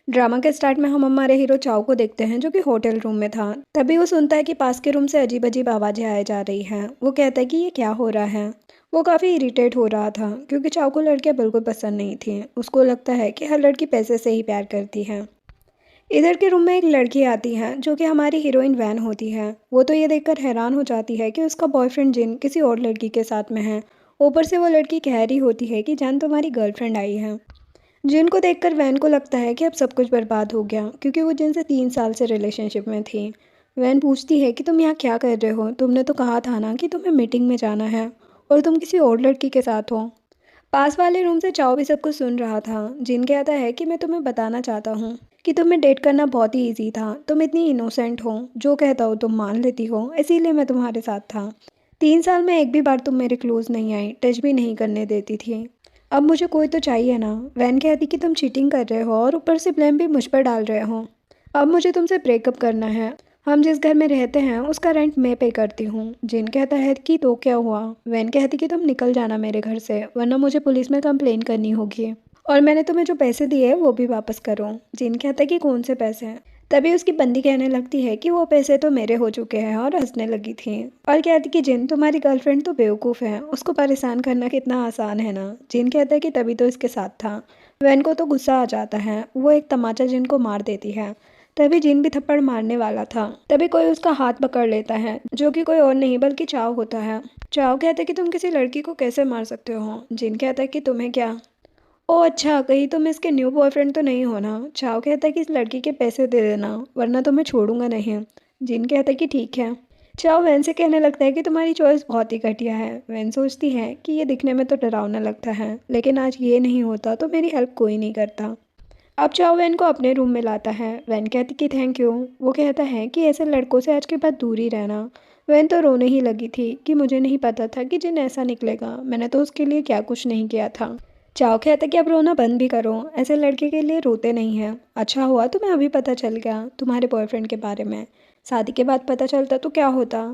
Drama के start में हम हमारे हीरो चाओ को देखते हैं जो कि होटल रूम में था। तभी वो सुनता है कि पास के रूम से अजीब अजीब आवाजें आए जा रही हैं। वो कहता है कि ये क्या हो रहा है। वो काफ़ी इरिटेट हो रहा था क्योंकि चाओ को लड़कियां बिल्कुल पसंद नहीं थी। उसको लगता है कि हर लड़की पैसे से ही प्यार करती है। इधर के रूम में एक लड़की आती है जो कि हमारी हीरोइन वैन होती है। वो तो ये देखकर हैरान हो जाती है कि उसका बॉयफ्रेंड जिन किसी और लड़की के साथ में है। ऊपर से वो लड़की कह रही होती है कि जान तुम्हारी गर्लफ्रेंड आई है। जिन को देखकर वैन को लगता है कि अब सब कुछ बर्बाद हो गया क्योंकि वो जिन से 3 साल से रिलेशनशिप में थी। वैन पूछती है कि तुम यहाँ क्या कर रहे हो, तुमने तो कहा था ना कि तुम्हें मीटिंग में जाना है और तुम किसी और लड़की के साथ हो। पास वाले रूम से चाओ भी सब कुछ सुन रहा था। जिन कहता है कि मैं तुम्हें बताना चाहता हूँ कि तुम्हें डेट करना बहुत ही ईजी था, तुम इतनी इनोसेंट हो, जो कहता हो तुम मान लेती हो, इसीलिए मैं तुम्हारे साथ था। 3 साल में एक भी बार तुम मेरे क्लोज नहीं आई, टच भी नहीं करने देती थी। अब मुझे कोई तो चाहिए ना। वैन कहती कि तुम चीटिंग कर रहे हो और ऊपर से ब्लेम भी मुझ पर डाल रहे हो। अब मुझे तुमसे ब्रेकअप करना है। हम जिस घर में रहते हैं उसका रेंट मैं पे करती हूँ। जिन कहता है कि तो क्या हुआ। वैन कहती कि तुम निकल जाना मेरे घर से, वरना मुझे पुलिस में कंप्लेन करनी होगी। और मैंने तुम्हें जो पैसे दिए वो भी वापस करो। जिन कहता है कि कौन से पैसे हैं। तभी उसकी बंदी कहने लगती है कि वो पैसे तो मेरे हो चुके हैं और हंसने लगी थी। और कहती कि जिन तुम्हारी गर्लफ्रेंड तो बेवकूफ़ है, उसको परेशान करना कितना आसान है ना। जिन कहता है कि तभी तो इसके साथ था। वैन को तो गुस्सा आ जाता है, वो एक तमाचा जिन को मार देती है। तभी जिन भी थप्पड़ मारने वाला था, तभी कोई उसका हाथ पकड़ लेता है जो कि कोई और नहीं बल्कि चाव होता है। चाव कहता है कि तुम किसी लड़की को कैसे मार सकते हो। जिन कहता है कि तुम्हें क्या। ओह अच्छा, कहीं तुम इसके न्यू बॉयफ्रेंड तो नहीं हो ना। चाओ कहता है कि इस लड़की के पैसे दे देना, वरना तो मैं छोड़ूंगा नहीं। जिन कहता है कि ठीक है। चाओ वैन से कहने लगता है कि तुम्हारी चॉइस बहुत ही घटिया है। वैन सोचती है कि ये दिखने में तो डरावना लगता है, लेकिन आज ये नहीं होता तो मेरी हेल्प कोई नहीं करता। अब चाओ वैन को अपने रूम में लाता है। वैन कहती कि थैंक यू। वो कहता है कि ऐसे लड़कों से आज के बाद दूर ही रहना। वैन तो रोने ही लगी थी कि मुझे नहीं पता था कि जिन ऐसा निकलेगा, मैंने तो उसके लिए क्या कुछ नहीं किया था। चाओ कहता कि अब रोना बंद भी करो, ऐसे लड़के के लिए रोते नहीं हैं। अच्छा हुआ तुम्हें अभी पता चल गया तुम्हारे बॉयफ्रेंड के बारे में। शादी के बाद पता चलता तो क्या होता।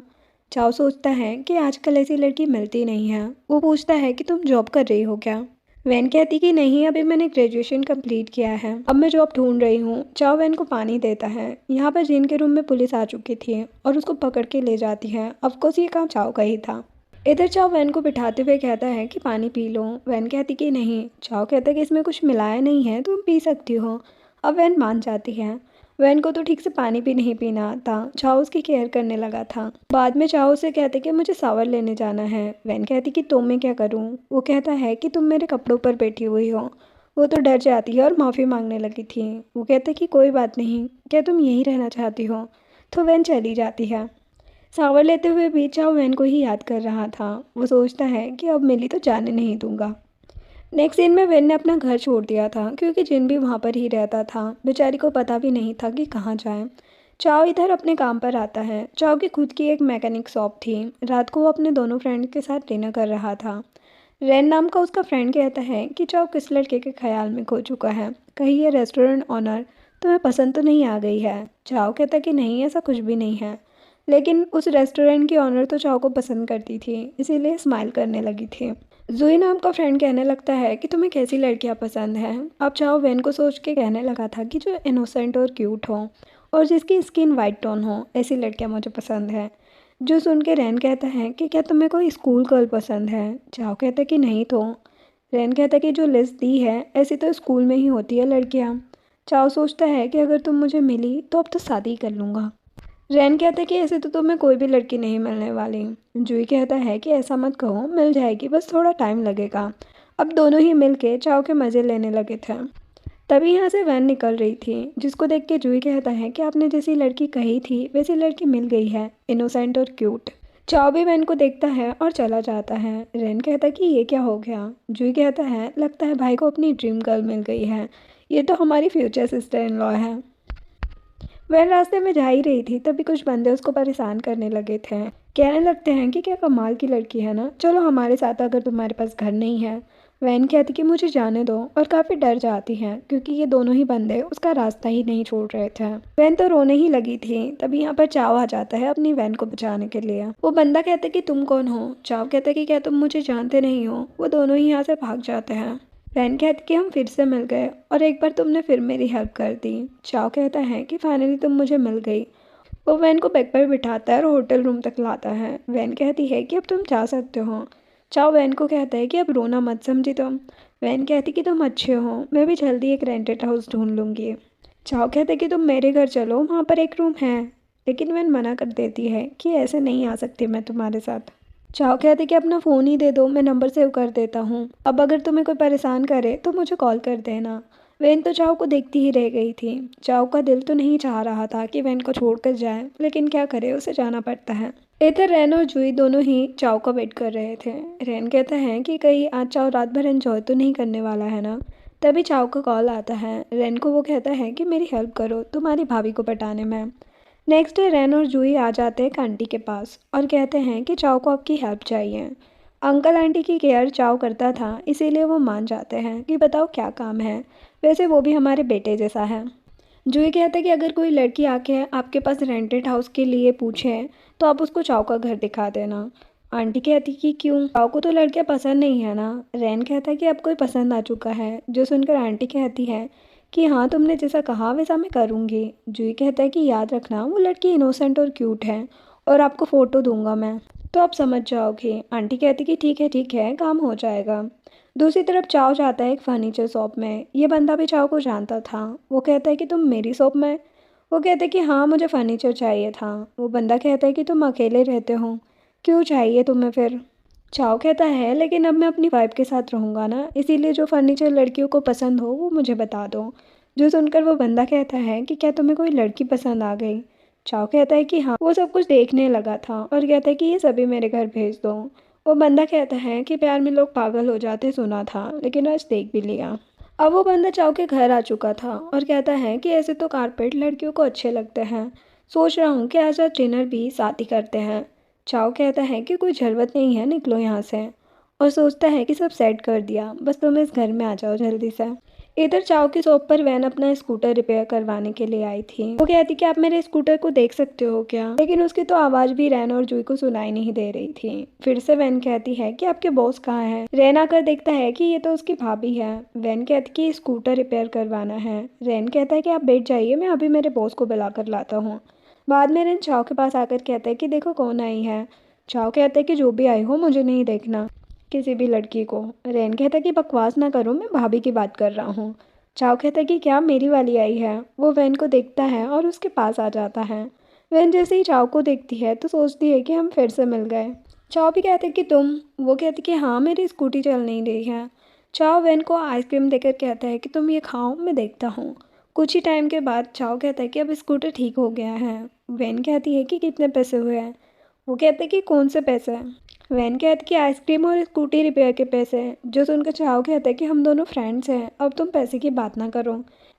चाओ सोचता है कि आजकल ऐसी लड़की मिलती नहीं है। वो पूछता है कि तुम जॉब कर रही हो क्या। वैन कहती कि नहीं, अभी मैंने ग्रेजुएशन कंप्लीट किया है, अब मैं जॉब ढूंढ रही हूँ। चाओ वैन को पानी देता है। यहाँ पर जिन के रूम में पुलिस आ चुकी थी और उसको पकड़ के ले जाती है। ऑफकोर्स ये काम चाओ का ही था। इधर चाओ वैन को बिठाते हुए कहता है कि पानी पी लो। वैन कहती कि नहीं। चाओ कहता है कि इसमें कुछ मिलाया नहीं है, तुम पी सकती हो। अब वैन मान जाती है। वैन को तो ठीक से पानी भी नहीं पीना आता। चाओ उसकी केयर करने लगा था। बाद में चाओ उसे कहते कि मुझे शावर लेने जाना है। वैन कहती कि तो मैं क्या करूं। वो कहता है कि तुम मेरे कपड़ों पर बैठी हुई हो। वो तो डर जाती है और माफ़ी मांगने लगी थी। वो कहते कि कोई बात नहीं, क्या तुम यहीं रहना चाहती हो। तो वैन चली जाती है। शावर लेते हुए भी चाओ वैन को ही याद कर रहा था। वो सोचता है कि अब मिली तो जाने नहीं दूंगा। नेक्स्ट सीन में वैन ने अपना घर छोड़ दिया था क्योंकि जिन भी वहाँ पर ही रहता था। बेचारी को पता भी नहीं था कि कहाँ जाए। चाओ इधर अपने काम पर आता है। चाओ की खुद की एक मैकेनिक शॉप थी। रात को वो अपने दोनों फ्रेंड के साथ डिनर कर रहा था। रेन नाम का उसका फ्रेंड कहता है कि चाओ किस लड़के के ख्याल में खो चुका है, कहीं ये रेस्टोरेंट ऑनर तुम्हें पसंद तो नहीं आ गई है। चाओ कहता कि नहीं, ऐसा कुछ भी नहीं है। लेकिन उस रेस्टोरेंट की ऑनर तो चाओ को पसंद करती थी, इसीलिए स्माइल करने लगी थी। जुई नाम का फ्रेंड कहने लगता है कि तुम्हें कैसी लड़कियां पसंद हैं। अब चाओ वैन को सोच के कहने लगा था कि जो इनोसेंट और क्यूट हो और जिसकी स्किन वाइट टोन हो, ऐसी लड़कियां मुझे पसंद है। जो सुन के रैन कहता है कि क्या तुम्हें कोई स्कूल गर्ल पसंद है। चाओ कहता है कि नहीं तो। रैन कहता है कि जो लिस्ट दी है ऐसी तो स्कूल में ही होती है लड़कियाँ। चाओ सोचता है कि अगर तुम मुझे मिली तो अब तो शादी कर लूँगा। रैन कहता है कि ऐसे तो तुम्हें कोई भी लड़की नहीं मिलने वाली। जूही कहता है कि ऐसा मत कहो, मिल जाएगी, बस थोड़ा टाइम लगेगा। अब दोनों ही मिलके चाव के मज़े लेने लगे थे। तभी यहाँ से वैन निकल रही थी, जिसको देख के जूही कहता है कि आपने जैसी लड़की कही थी वैसी लड़की मिल गई है, इनोसेंट और क्यूट। चाव भी वैन को देखता है और चला जाता है। रैन कहता है कि ये क्या हो गया। जूही कहता है लगता है भाई को अपनी ड्रीम गर्ल मिल गई है, ये तो हमारी फ्यूचर सिस्टर इन लॉ है। वह रास्ते में जा ही रही थी तभी कुछ बंदे उसको परेशान करने लगे थे। कहने लगते हैं कि क्या कमाल की लड़की है ना, चलो हमारे साथ अगर तुम्हारे पास घर नहीं है। वैन कहती कि मुझे जाने दो और काफ़ी डर जाती है क्योंकि ये दोनों ही बंदे उसका रास्ता ही नहीं छोड़ रहे थे। वैन तो रोने ही लगी थी। तभी यहाँ पर चाव आ जाता है अपनी वैन को बचाने के लिए। वो बंदा कहता है कि तुम कौन हो। चाव कहता है कि क्या तुम मुझे जानते नहीं हो। वो दोनों ही यहाँ से भाग जाते हैं। वैन कहती कि हम फिर से मिल गए और एक बार तुमने फिर मेरी हेल्प कर दी। चाओ कहता है कि फाइनली तुम मुझे मिल गई। वो वैन को बैग पर बिठाता है और होटल रूम तक लाता है। वैन कहती है कि अब तुम जा सकते हो। चाओ वैन को कहता है कि अब रोना मत, समझी तुम। वैन कहती कि तुम अच्छे हो, मैं भी जल्दी एक रेंटेड हाउस ढूंढ लूँगी। चाओ कहते कि तुम मेरे घर चलो, वहाँ पर एक रूम है। लेकिन वैन मना कर देती है कि ऐसे नहीं आ सकती मैं तुम्हारे साथ। चाओ कहते कि अपना फ़ोन ही दे दो, मैं नंबर सेव कर देता हूँ, अब अगर तुम्हें कोई परेशान करे तो मुझे कॉल कर देना। वैन तो चाओ को देखती ही रह गई थी। चाओ का दिल तो नहीं चाह रहा था कि वैन को छोड़कर जाए, लेकिन क्या करे, उसे जाना पड़ता है। इधर रैन और जूही दोनों ही चाओ का वेट कर रहे थे। रैन कहता है कि कहीं आज चाओ रात भर एंजॉय तो नहीं करने वाला है ना। तभी चाओ का कॉल आता है। रैन को वो कहता है कि मेरी हेल्प करो तुम्हारी भाभी को पटाने में। नेक्स्ट डे रैन और जूही आ जाते हैं एक आंटी के पास और कहते हैं कि चाओ को आपकी हेल्प चाहिए। अंकल आंटी की केयर चाओ करता था, इसीलिए वो मान जाते हैं कि बताओ क्या काम है, वैसे वो भी हमारे बेटे जैसा है। जूही कहते हैं कि अगर कोई लड़की आके आपके पास रेंटेड हाउस के लिए पूछे तो आप उसको चाओ का घर दिखा देना। आंटी कहती कि क्यों, चाओ को तो लड़कियां पसंद नहीं है ना। रैन कहता है कि अब कोई पसंद आ चुका है, जो सुनकर आंटी कहती है कि हाँ तुमने जैसा कहा वैसा मैं करूँगी। जूही कहता है कि याद रखना वो लड़की इनोसेंट और क्यूट है और आपको फ़ोटो दूंगा मैं, तो आप समझ जाओगे। आंटी कहती कि ठीक है काम हो जाएगा। दूसरी तरफ चाओ जाता है एक फर्नीचर शॉप में। ये बंदा भी चाओ को जानता था। वो कहता है कि तुम मेरी शॉप में। वो कहते हैं कि हाँ मुझे फर्नीचर चाहिए था। वो बंदा कहता है कि तुम अकेले रहते हो, क्यों चाहिए तुम्हें फिर। चाओ कहता है लेकिन अब मैं अपनी वाइफ के साथ रहूँगा ना, इसीलिए जो फर्नीचर लड़कियों को पसंद हो वो मुझे बता दो। जो सुनकर वो बंदा कहता है कि क्या तुम्हें कोई लड़की पसंद आ गई। चाओ कहता है कि हाँ, वो सब कुछ देखने लगा था और कहता है कि ये सभी मेरे घर भेज दो। वो बंदा कहता है कि प्यार में लोग पागल हो जाते सुना था, लेकिन आज देख भी लिया। अब वो बंदा चाओ के घर आ चुका था और कहता है कि ऐसे तो कारपेट लड़कियों को अच्छे लगते हैं, सोच रहा हूँ कि आज रात डिनर भी साथ ही करते हैं। चाओ कहता है कि कोई ज़रूरत नहीं है, निकलो यहाँ से। और सोचता है कि सब सेट कर दिया, बस तुम इस घर में आ जाओ जल्दी से। इधर चाओ की शॉप पर वैन अपना स्कूटर रिपेयर करवाने के लिए आई थी। वो कहती कि आप मेरे स्कूटर को देख सकते हो क्या, लेकिन उसकी तो आवाज़ भी रैन और जूही को सुनाई नहीं दे रही थी। फिर से वैन कहती है कि आपके बॉस कहाँ हैं। रैन आकर देखता है कि ये तो उसकी भाभी है। वैन कहती कि स्कूटर रिपेयर करवाना है। रैन कहता है कि आप बैठ जाइए, मैं अभी मेरे बॉस को बुला कर लाता हूँ। बाद में रैन चाओ के पास आकर कहता है कि देखो कौन आई है। चाओ कहता है कि जो भी आई हो मुझे नहीं देखना किसी भी लड़की को। रैन कहता है कि बकवास ना करो, मैं भाभी की बात कर रहा हूँ। चाओ कहता है कि क्या मेरी वाली आई है। वो वैन को देखता है और उसके पास आ जाता है। वैन जैसे ही चाओ को देखती है तो सोचती है कि हम फिर से मिल गए। चाओ भी कहते कि तुम। वो कहती कि हाँ मेरी स्कूटी चल नहीं रही है। चाओ वैन को आइसक्रीम देकर कहता है कि तुम ये खाओ, मैं देखता हूँ। कुछ ही टाइम के बाद चाओ कहता है कि अब स्कूटर ठीक हो गया है। वैन कहती है कि कितने पैसे हुए हैं। वो कहते कि कौन से पैसे। वैन कहती कि आइसक्रीम और स्कूटी रिपेयर के पैसे हैं। जो सुनकर चाओ कहता है कि हम दोनों फ्रेंड्स हैं, अब तुम पैसे की बात ना करो।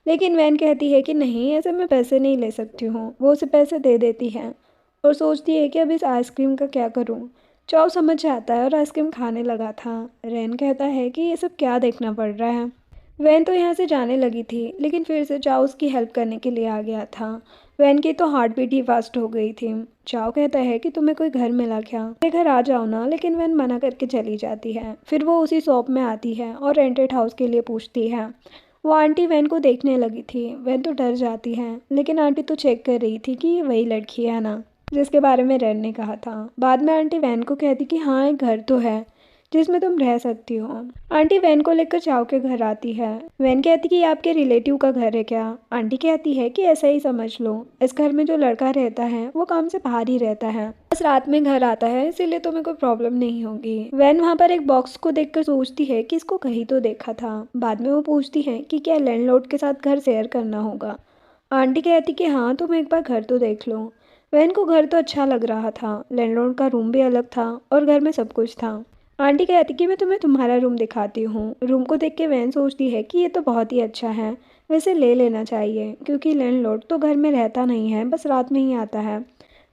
लेकिन वैन कहती है कि नहीं, ऐसे मैं पैसे नहीं ले सकती हूँ। वो उसे पैसे दे देती है और सोचती है कि अब इस आइसक्रीम का क्या करूँ। चाओ समझ जाता है और आइसक्रीम खाने लगा था। रैन कहता है कि ये सब क्या देखना पड़ रहा है। वैन तो यहाँ से जाने लगी थी, लेकिन फिर से चाओ उसकी हेल्प करने के लिए आ गया था। वैन की तो हार्ट बीट ही फास्ट हो गई थी। चाओ कहता है कि तुम्हें कोई घर मिला क्या, मेरे घर आ जाओ ना, लेकिन वैन मना करके चली जाती है। फिर वो उसी शॉप में आती है और रेंटेड हाउस के लिए पूछती है। वो आंटी वैन को देखने लगी थी। वैन तो डर जाती है, लेकिन आंटी तो चेक कर रही थी कि ये वही लड़की है ना जिसके बारे में रैन ने कहा था। बाद में आंटी वैन को कहती कि हाँ एक घर तो है जिसमें तुम रह सकती हो। आंटी वैन को लेकर चाओ के घर आती है। वैन कहती कि ये आपके रिलेटिव का घर है क्या। आंटी कहती है कि ऐसा ही समझ लो, इस घर में जो लड़का रहता है वो काम से बाहर ही रहता है, बस रात में घर आता है, इसीलिए तुम्हें कोई प्रॉब्लम नहीं होगी। वैन वहाँ पर एक बॉक्स को देखकर सोचती है कि इसको कहीं तो देखा था। बाद में वो पूछती है कि क्या लैंडलॉर्ड के साथ घर शेयर करना होगा। आंटी कहती कि हाँ तुम एक बार घर तो देख लो। वैन को घर तो अच्छा लग रहा था, लैंडलॉर्ड का रूम भी अलग था और घर में सब कुछ था। आंटी कहती कि मैं तुम्हें तुम्हारा रूम दिखाती हूँ। रूम को देख के वैन सोचती है कि ये तो बहुत ही अच्छा है, वैसे ले लेना चाहिए, क्योंकि लैंडलॉर्ड तो घर में रहता नहीं है, बस रात में ही आता है।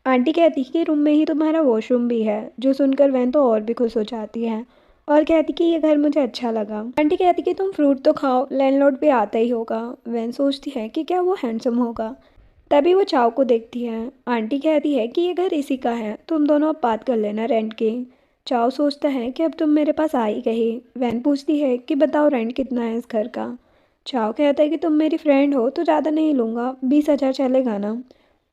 आंटी कहती कि रूम में ही तुम्हारा वॉशरूम भी है। जो सुनकर वैन तो और भी खुश हो जाती है और कहती कि ये घर मुझे अच्छा लगा। आंटी कहती कि तुम फ्रूट तो खाओ, लैंडलॉर्ड भी आता ही होगा। वैन सोचती है कि क्या वो हैंडसम होगा। तभी वो चाव को देखती है। आंटी कहती है कि ये घर इसी का है, तुम दोनों अब बात कर लेना रेंट की। चाओ सोचता है कि अब तुम मेरे पास आ ही गई। वैन पूछती है कि बताओ रेंट कितना है इस घर का। चाओ कहता है कि तुम मेरी फ्रेंड हो तो ज़्यादा नहीं लूँगा, 20,000 चलेगा ना।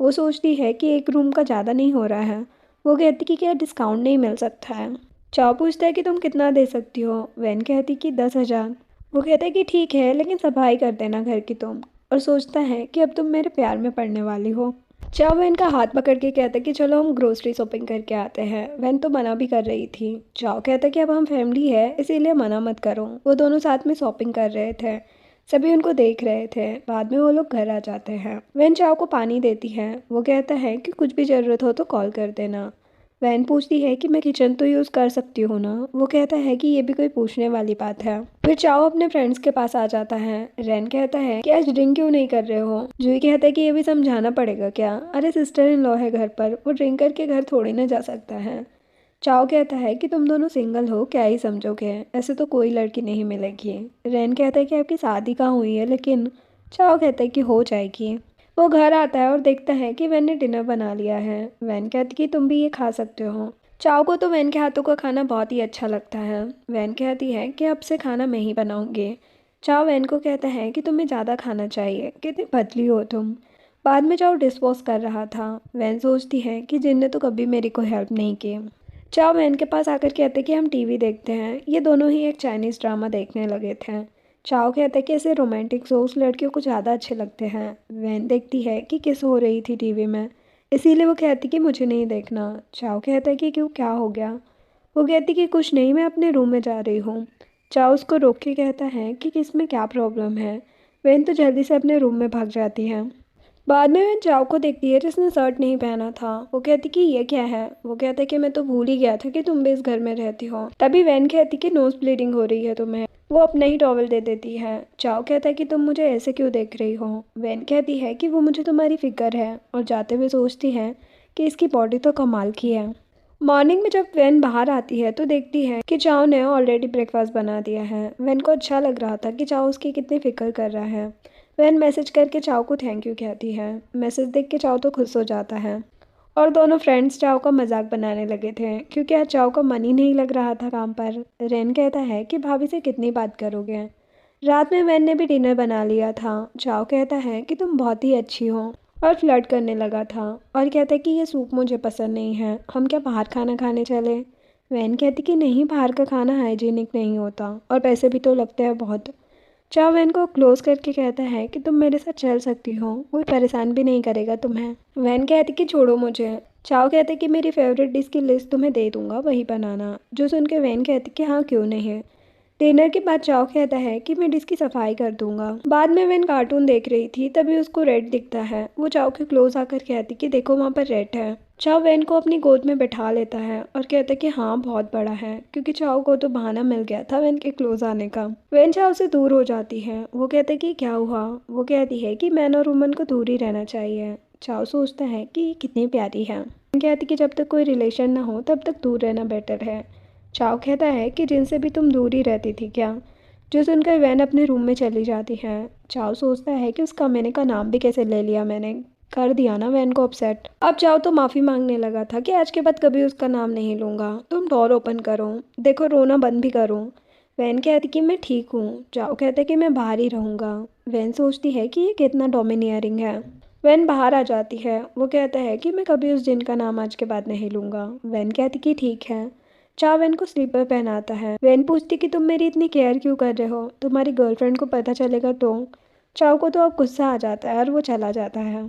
वो सोचती है कि एक रूम का ज़्यादा नहीं हो रहा है। वो कहती कि क्या डिस्काउंट नहीं मिल सकता है। चाओ पूछता है कि तुम कितना दे सकती हो। वैन कहती कि 10,000। वो कहता है कि ठीक है लेकिन सफाई कर देना घर की तुम। और सोचता है कि अब तुम मेरे प्यार में पड़ने वाली हो। चाओ वैन का हाथ पकड़ के कहता है कि चलो हम ग्रोसरी शॉपिंग करके आते हैं। वैन तो मना भी कर रही थी। चाओ कहता है कि अब हम फैमिली है इसीलिए मना मत करो। वो दोनों साथ में शॉपिंग कर रहे थे। सभी उनको देख रहे थे। बाद में वो लोग घर आ जाते हैं। वैन चाओ को पानी देती है। वो कहता है कि कुछ भी ज़रूरत हो तो कॉल कर देना। वैन पूछती है कि मैं किचन तो यूज़ कर सकती हूँ ना। वो कहता है कि ये भी कोई पूछने वाली बात है। फिर चाओ अपने फ्रेंड्स के पास आ जाता है। रैन कहता है कि आज ड्रिंक क्यों नहीं कर रहे हो। जूही कहता है कि ये भी समझाना पड़ेगा क्या। अरे सिस्टर इन लॉ है घर पर, वो ड्रिंक करके घर थोड़ी ना जा सकता है। चाओ कहता है कि तुम दोनों सिंगल हो, क्या ही समझोगे, ऐसे तो कोई लड़की नहीं मिलेगी। रैन कहता है कि आपकी शादी कहाँ हुई है, लेकिन चाओ कहता है कि हो जाएगी। वो घर आता है और देखता है कि वैन ने डिनर बना लिया है। वैन कहती कि तुम भी ये खा सकते हो। चाओ को तो वैन के हाथों का खाना बहुत ही अच्छा लगता है। वैन कहती है कि अब से खाना मैं ही बनाऊंगी। चाओ वैन को कहता है कि तुम्हें ज़्यादा खाना चाहिए, कितनी पतली हो तुम। बाद में चाओ डिश वॉश कर रहा था। वैन सोचती है कि जिनने तो कभी मेरी कोई हेल्प नहीं की। चाओ वैन के पास आकर कहते कि हम टीवी देखते हैं। ये दोनों ही एक चाइनीज़ ड्रामा देखने लगे थे। चाओ कहते कि ऐसे रोमांटिक शोज लड़कियों को ज़्यादा अच्छे लगते हैं। वैन देखती है कि किस हो रही थी टीवी में, इसीलिए वो कहती कि मुझे नहीं देखना। चाओ कहता है कि क्यों, क्या हो गया। वो कहती कि कुछ नहीं, मैं अपने रूम में जा रही हूँ। चाओ उसको रोक के कहता है कि किसमें क्या प्रॉब्लम है। वैन तो जल्दी से अपने रूम में भाग जाती है। बाद में वह चाओ को देखती है जिसने शर्ट नहीं पहना था। वो कहती कि ये क्या है। वो कहता है कि मैं तो भूल ही गया था कि तुम भी इस घर में रहती हो। तभी वैन कहती कि नोज ब्लीडिंग हो रही है तुम्हें। वो अपना ही टॉवल दे देती है। चाओ कहता है कि तुम मुझे ऐसे क्यों देख रही हो। वैन कहती है कि वो मुझे तुम्हारी फिक्र है, और जाते हुए सोचती है कि इसकी बॉडी तो कमाल की है। मॉर्निंग में जब वैन बाहर आती है तो देखती है कि चाओ ने ऑलरेडी ब्रेकफास्ट बना दिया है। वैन को अच्छा लग रहा था कि चाओ उसकी कितनी फिक्र कर रहा है। वैन मैसेज करके चाओ को थैंक यू कहती है। मैसेज देख के चाओ तो खुश हो जाता है। और दोनों फ्रेंड्स चाओ का मजाक बनाने लगे थे क्योंकि आज चाओ का मन ही नहीं लग रहा था काम पर। रेन कहता है कि भाभी से कितनी बात करोगे। रात में वैन ने भी डिनर बना लिया था। चाओ कहता है कि तुम बहुत ही अच्छी हो, और फ्लर्ट करने लगा था। और कहता है कि ये सूप मुझे पसंद नहीं है, हम क्या बाहर खाना खाने चले। वैन कहती कि नहीं, बाहर का खाना हाइजीनिक नहीं होता और पैसे भी तो लगते हैं बहुत। चाओ वैन को क्लोज करके कहता है कि तुम मेरे साथ चल सकती हो, कोई परेशान भी नहीं करेगा तुम्हें। वैन कहती कि छोड़ो मुझे। चाओ कहते कि मेरी फेवरेट डिश की लिस्ट तुम्हें दे दूंगा, वही बनाना। जो सुन के वैन कहती कि हाँ क्यों नहीं। डिनर के बाद चाओ कहता है कि मैं डिश की सफाई कर दूंगा। बाद में वैन कार्टून देख रही थी, तभी उसको रेड दिखता है। वो चाओ के क्लोज आकर कहती कि देखो वहाँ पर रेड है। चाओ वैन को अपनी गोद में बैठा लेता है और कहता कि हाँ बहुत बड़ा है, क्योंकि चाओ को तो बहाना मिल गया था वैन के क्लोज आने का। वैन चाओ से दूर हो जाती है। वो कहते कि क्या हुआ। वो कहती है कि मैन और वुमन को दूर ही रहना चाहिए। चाओ सोचता है कि ये कितनी प्यारी है। वैन कहती कि जब तक कोई रिलेशन ना हो तब तक दूर रहना बेटर है। चाओ कहता है कि जिनसे भी तुम दूर ही रहती थी क्या। जो सुनकर वैन अपने रूम में चली जाती है। चाओ सोचता है कि उसका मैंने का नाम भी कैसे ले लिया, मैंने कर दिया ना वैन को अपसेट। अब चाओ तो माफ़ी मांगने लगा था कि आज के बाद कभी उसका नाम नहीं लूँगा। तुम डोर ओपन करो, देखो रोना बंद भी करो। वैन कहती कि मैं ठीक हूँ। चाओ कहता है कि मैं बाहर ही रहूँगा। वैन सोचती है कि ये कितना डोमिनियरिंग है। वैन बाहर आ जाती है। वो कहता है कि मैं कभी उस दिन का नाम आज के बाद नहीं लूँगा। वैन कहती कि ठीक है। चाओ वैन को स्लीपर पहनाता है। वैन पूछती कि तुम मेरी इतनी केयर क्यों कर रहे हो, तुम्हारी गर्लफ्रेंड को पता चलेगा तो। चाओ को तो अब गुस्सा आ जाता है और वो चला जाता है।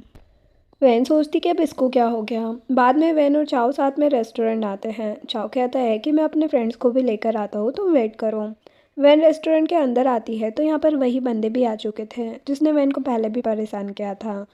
वैन सोचती कि अब इसको क्या हो गया। बाद में वैन और चाओ साथ में रेस्टोरेंट आते हैं। चाओ कहता है कि मैं अपने फ्रेंड्स को भी लेकर आता हूँ, तुम वेट करो। वैन रेस्टोरेंट के अंदर आती है तो यहाँ पर वही बंदे भी आ चुके थे जिसने वैन को पहले भी परेशान किया था।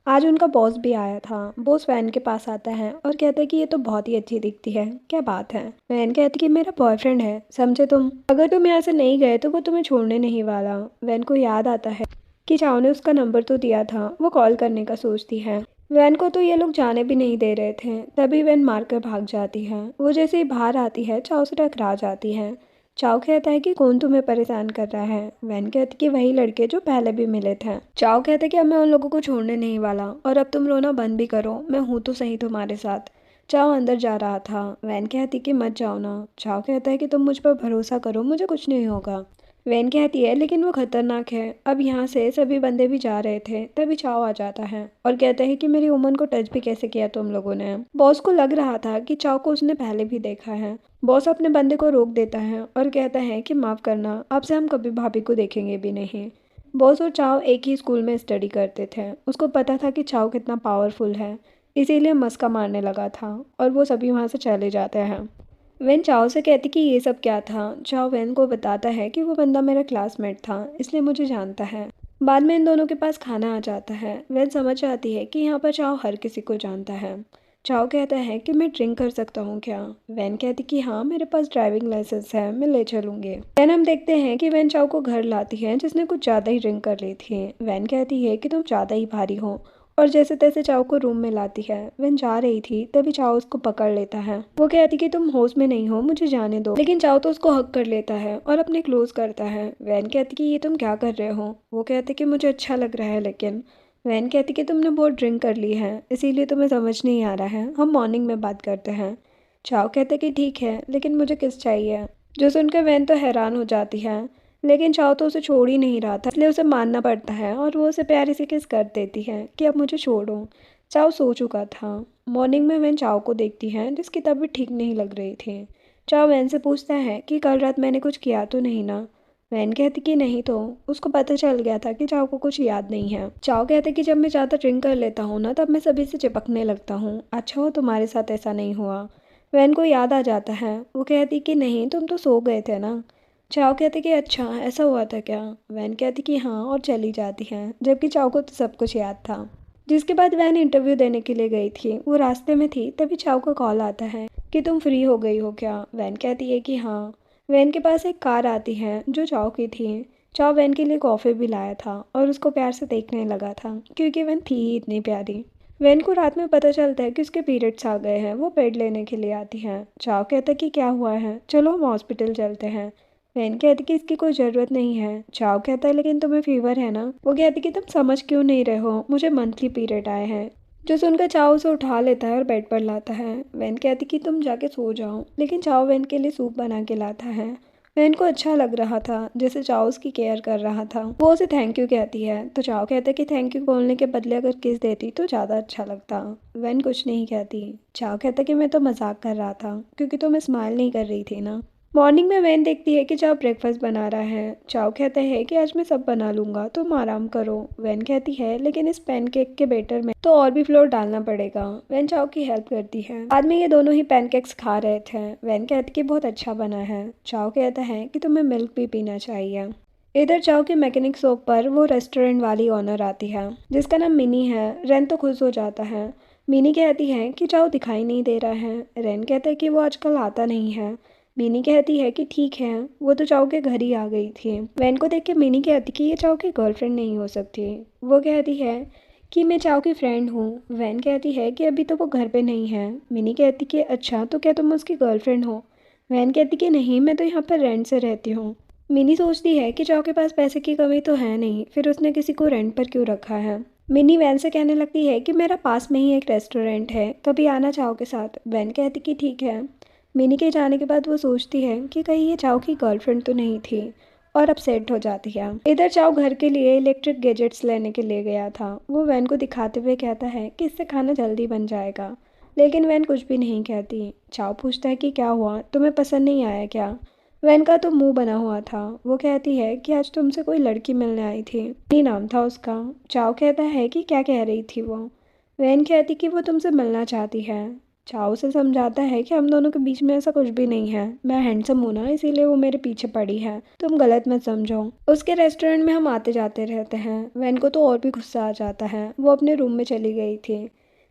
आज उनका बॉस भी आया था। बॉस वैन के पास आता है और कहता है कि ये तो बहुत ही अच्छी दिखती है, क्या बात है। वैन कहती कि मेरा बॉयफ्रेंड है, समझे तुम, अगर तुम यहाँ से नहीं गए तो वो तुम्हें छोड़ने नहीं वाला। वैन को याद आता है कि चाओ ने उसका नंबर तो दिया था। वो कॉल करने का सोचती है। वैन को तो ये लोग जाने भी नहीं दे रहे थे, तभी वैन मारकर भाग जाती है। वो जैसे ही बाहर आती है चाओ से टकरा जाती है। चाओ कहता है कि कौन तुम्हें परेशान कर रहा है। वैन कहती कि वही लड़के जो पहले भी मिले थे। चाओ कहता है कि अब मैं उन लोगों को छोड़ने नहीं वाला, और अब तुम रोना बंद भी करो, मैं हूँ तो सही तुम्हारे साथ। चाओ अंदर जा रहा था। वैन कहती कि मत जाओ ना। चाओ कहता है कि तुम मुझ पर भरोसा करो, मुझे कुछ नहीं होगा। वैन कहती है लेकिन वो खतरनाक है। अब यहाँ से सभी बंदे भी जा रहे थे, तभी चाओ आ जाता है और कहता है कि मेरी उमन को टच भी कैसे किया तुम लोगों ने। बॉस को लग रहा था कि चाओ को उसने पहले भी देखा है। बॉस अपने बंदे को रोक देता है और कहता है कि माफ करना, अब से हम कभी भाभी को देखेंगे भी नहीं। बॉस और चाओ एक ही स्कूल में स्टडी करते थे। उसको पता था कि चाओ कितना पावरफुल है, इसीलिए मस्का मारने लगा था और वो सभी वहाँ से चले जाते हैं। वेन चाओ से कहती कि ये सब क्या था। चाओ वेन को बताता है कि वो बंदा मेरा क्लासमेट था, इसलिए मुझे जानता है। बाद में इन दोनों के पास खाना आ जाता है। वेन समझ आती है कि यहाँ पर चाओ हर किसी को जानता है। चाओ कहता है कि मैं ड्रिंक कर सकता हूँ क्या। वैन कहती कि हाँ, मेरे पास ड्राइविंग लाइसेंस है, मैं ले चलूँगी। देन हम देखते हैं कि वैन चाओ को घर लाती है जिसने कुछ ज़्यादा ही ड्रिंक कर ली थी। वैन कहती है कि तुम ज़्यादा ही भारी हो और जैसे तैसे चाओ को रूम में लाती है। वैन जा रही थी तभी चाओ उसको पकड़ लेता है। वो कहती कि तुम होश में नहीं हो, मुझे जाने दो। लेकिन चाओ तो उसको हक कर लेता है और अपने क्लोज करता है। वैन कहती कि ये तुम क्या कर रहे हो। वो कहते कि मुझे अच्छा लग रहा है। लेकिन वैन कहती कि तुमने बहुत ड्रिंक कर ली है, इसीलिए तुम्हें समझ नहीं आ रहा है, हम मॉर्निंग में बात करते हैं। चाओ कहते कि ठीक है, लेकिन मुझे किस चाहिए। जो सुनकर वैन तो हैरान हो जाती है। लेकिन चाओ तो उसे छोड़ ही नहीं रहा था, इसलिए उसे मानना पड़ता है और वो उसे प्यारी सी किस कर देती है कि अब मुझे छोड़ो। चाओ सो चुका था। मॉर्निंग में वैन चाओ को देखती है जिसकी तबीयत ठीक नहीं लग रही थी। चाओ वैन से पूछता है कि कल रात मैंने कुछ किया तो नहीं ना। वैन कहती कि नहीं तो। उसको पता चल गया था कि चाओ को कुछ याद नहीं है। चाओ कहते कि जब मैं ज़्यादा ड्रिंक कर लेता हूँ ना, तब मैं सभी से चिपकने लगता हूँ। अच्छा हो तुम्हारे साथ ऐसा नहीं हुआ। वैन को याद आ जाता है। वो कहती कि नहीं, तुम तो सो गए थे ना। चाओ कहते कि अच्छा ऐसा हुआ था क्या। वैन कहती कि हाँ और चली जाती है, जबकि चाओ को तो सब कुछ याद था। जिसके बाद वैन इंटरव्यू देने के लिए गई थी। वो रास्ते में थी तभी चाओ का कॉल आता है कि तुम फ्री हो गई हो क्या। वैन कहती है कि हाँ। वैन के पास एक कार आती है जो चाओ की थी। चाओ वैन के लिए कॉफ़ी भी लाया था और उसको प्यार से देखने लगा था क्योंकि वैन थी ही इतनी प्यारी। वैन को रात में पता चलता है कि उसके पीरियड्स आ गए हैं। वो पेड लेने के लिए आती है। चाओ कहता है कि क्या हुआ है, चलो हम हॉस्पिटल चलते हैं। वैन कहती कि इसकी कोई ज़रूरत नहीं है। चाओ कहता है लेकिन तुम्हें फीवर है ना। वो कहती कि तुम समझ क्यों नहीं रहे हो, मुझे मंथली पीरियड आए हैं। जो सुनकर चाओ उसे उठा लेता है और बेड पर लाता है। वैन कहती कि तुम जाके सो जाओ, लेकिन चाओ वैन के लिए सूप बना के लाता है। वैन को अच्छा लग रहा था जैसे चाओ उसकी केयर कर रहा था। वो उसे थैंक यू कहती है तो चाओ कहता है कि थैंक यू बोलने के बदले अगर किस देती तो ज़्यादा अच्छा लगता। वैन कुछ नहीं कहती। चाओ कहता कि मैं तो मजाक कर रहा था क्योंकि तुम स्माइल नहीं कर रही थी ना। मॉर्निंग में वैन देखती है कि चाओ ब्रेकफास्ट बना रहा है। चाओ कहता है कि आज मैं सब बना लूंगा, तुम आराम करो। वैन कहती है लेकिन इस पैनकेक के बेटर में तो और भी फ्लोर डालना पड़ेगा। वैन चाओ की हेल्प करती है। बाद में ये दोनों ही पैनकेक्स खा रहे थे। वैन कहती कि बहुत अच्छा बना है। चाओ कहता है कि तुम्हें मिल्क भी पीना चाहिए। इधर चाओ के मैकेनिक शॉप पर वो रेस्टोरेंट वाली ओनर आती है जिसका नाम मिनी है। रेन तो खुश हो जाता है। मिनी कहती है कि चाओ दिखाई नहीं दे रहा है। रेन कहता है कि वो आजकल आता नहीं है। मिनी कहती है कि ठीक है, वो तो चाओ के घर ही आ गई थी। वैन को देख के मिनी कहती कि ये चाओ की गर्लफ्रेंड नहीं हो सकती। वो कहती है कि मैं चाओ की फ्रेंड हूँ। वैन कहती है कि अभी तो वो घर पे नहीं है। मिनी कहती कि अच्छा, तो क्या तुम उसकी गर्लफ्रेंड हो। वैन कहती कि नहीं, मैं तो यहाँ पर रेंट से रहती हूँ। मिनी सोचती है कि चाओ के पास पैसे की कमी तो है नहीं, फिर उसने किसी को रेंट पर क्यों रखा है। मिनी वैन से कहने लगती है कि मेरा पास में ही एक रेस्टोरेंट है, कभी आना चाओ के साथ। वैन कहती कि ठीक है। मिनी के जाने के बाद वो सोचती है कि कहीं ये चाओ की गर्लफ्रेंड तो नहीं थी और अपसेट हो जाती है। इधर चाओ घर के लिए इलेक्ट्रिक गैजेट्स लेने के लिए गया था। वो वैन को दिखाते हुए कहता है कि इससे खाना जल्दी बन जाएगा, लेकिन वैन कुछ भी नहीं कहती। चाओ पूछता है कि क्या हुआ, तुम्हें पसंद नहीं आया क्या। वैन का तो मुंह बना हुआ था। वो कहती है कि आज तुमसे कोई लड़की मिलने आई थी, नहीं नाम था उसका। चाओ कहता है कि क्या कह रही थी वो। वैन कहती कि वो तुमसे मिलना चाहती है। चाओ से समझाता है कि हम दोनों के बीच में ऐसा कुछ भी नहीं है, मैं हैंडसम हूँ ना, इसीलिए वो मेरे पीछे पड़ी है, तुम गलत मत समझो। उसके रेस्टोरेंट में हम आते जाते रहते हैं। वैन को तो और भी गुस्सा आ जाता है। वो अपने रूम में चली गई थी।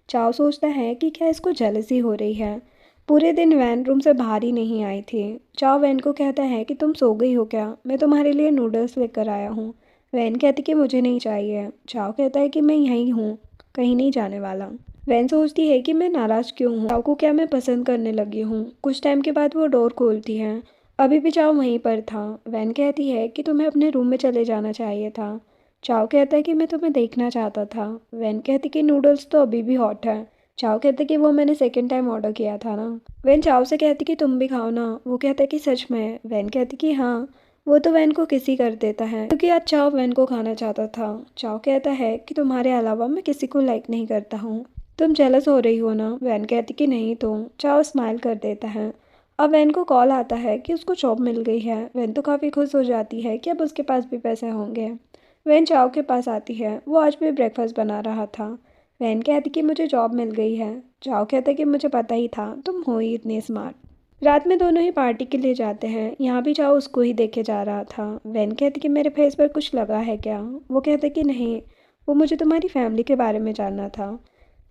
चाओ सोचता है कि क्या इसको जेलसी हो रही है। पूरे दिन वैन रूम से बाहर ही नहीं आई थी। चाओ वैन को कहता है कि तुम सो गई हो क्या, मैं तुम्हारे लिए नूडल्स लेकर आया हूँ। वैन कहती कि मुझे नहीं चाहिए। चाओ कहता है कि मैं यहीं हूँ, कहीं नहीं जाने वाला। वैन सोचती है कि मैं नाराज़ क्यों हूँ, चाओ को क्या मैं पसंद करने लगी हूँ। कुछ टाइम के बाद वो डोर खोलती है। अभी भी चाओ वहीं पर था। वैन कहती है कि तुम्हें अपने रूम में चले जाना चाहिए था। चाओ कहता है कि मैं तुम्हें देखना चाहता था। वैन कहती कि नूडल्स तो अभी भी हॉट है, चाओ कहते कि वो मैंने सेकंड टाइम ऑर्डर किया था ना। वैन चाओ से कहती कि तुम भी खाओ ना। वो कहता है कि सच में। वैन कहती कि हाँ। वो तो वैन को किसी कर देता है क्योंकि आज चाओ वैन को खाना चाहता था। चाओ कहता है कि तुम्हारे अलावा मैं किसी को लाइक नहीं करता हूँ। तुम जेलस हो रही हो ना। वैन कहती कि नहीं तो। चाओ स्माइल कर देता है। अब वैन को कॉल आता है कि उसको जॉब मिल गई है। वैन तो काफ़ी खुश हो जाती है कि अब उसके पास भी पैसे होंगे। वैन चाओ के पास आती है। वो आज भी ब्रेकफास्ट बना रहा था। वैन कहती कि मुझे जॉब मिल गई है। चाओ कहता कि मुझे पता ही था तुम हो ही इतनी स्मार्ट। रात में दोनों ही पार्टी के लिए जाते हैं। यहाँ भी चाओ उसको ही देखे जा रहा था। वैन कहती कि मेरे फेस पर कुछ लगा है क्या। वो कहते कि नहीं, वो मुझे तुम्हारी फैमिली के बारे में जानना था।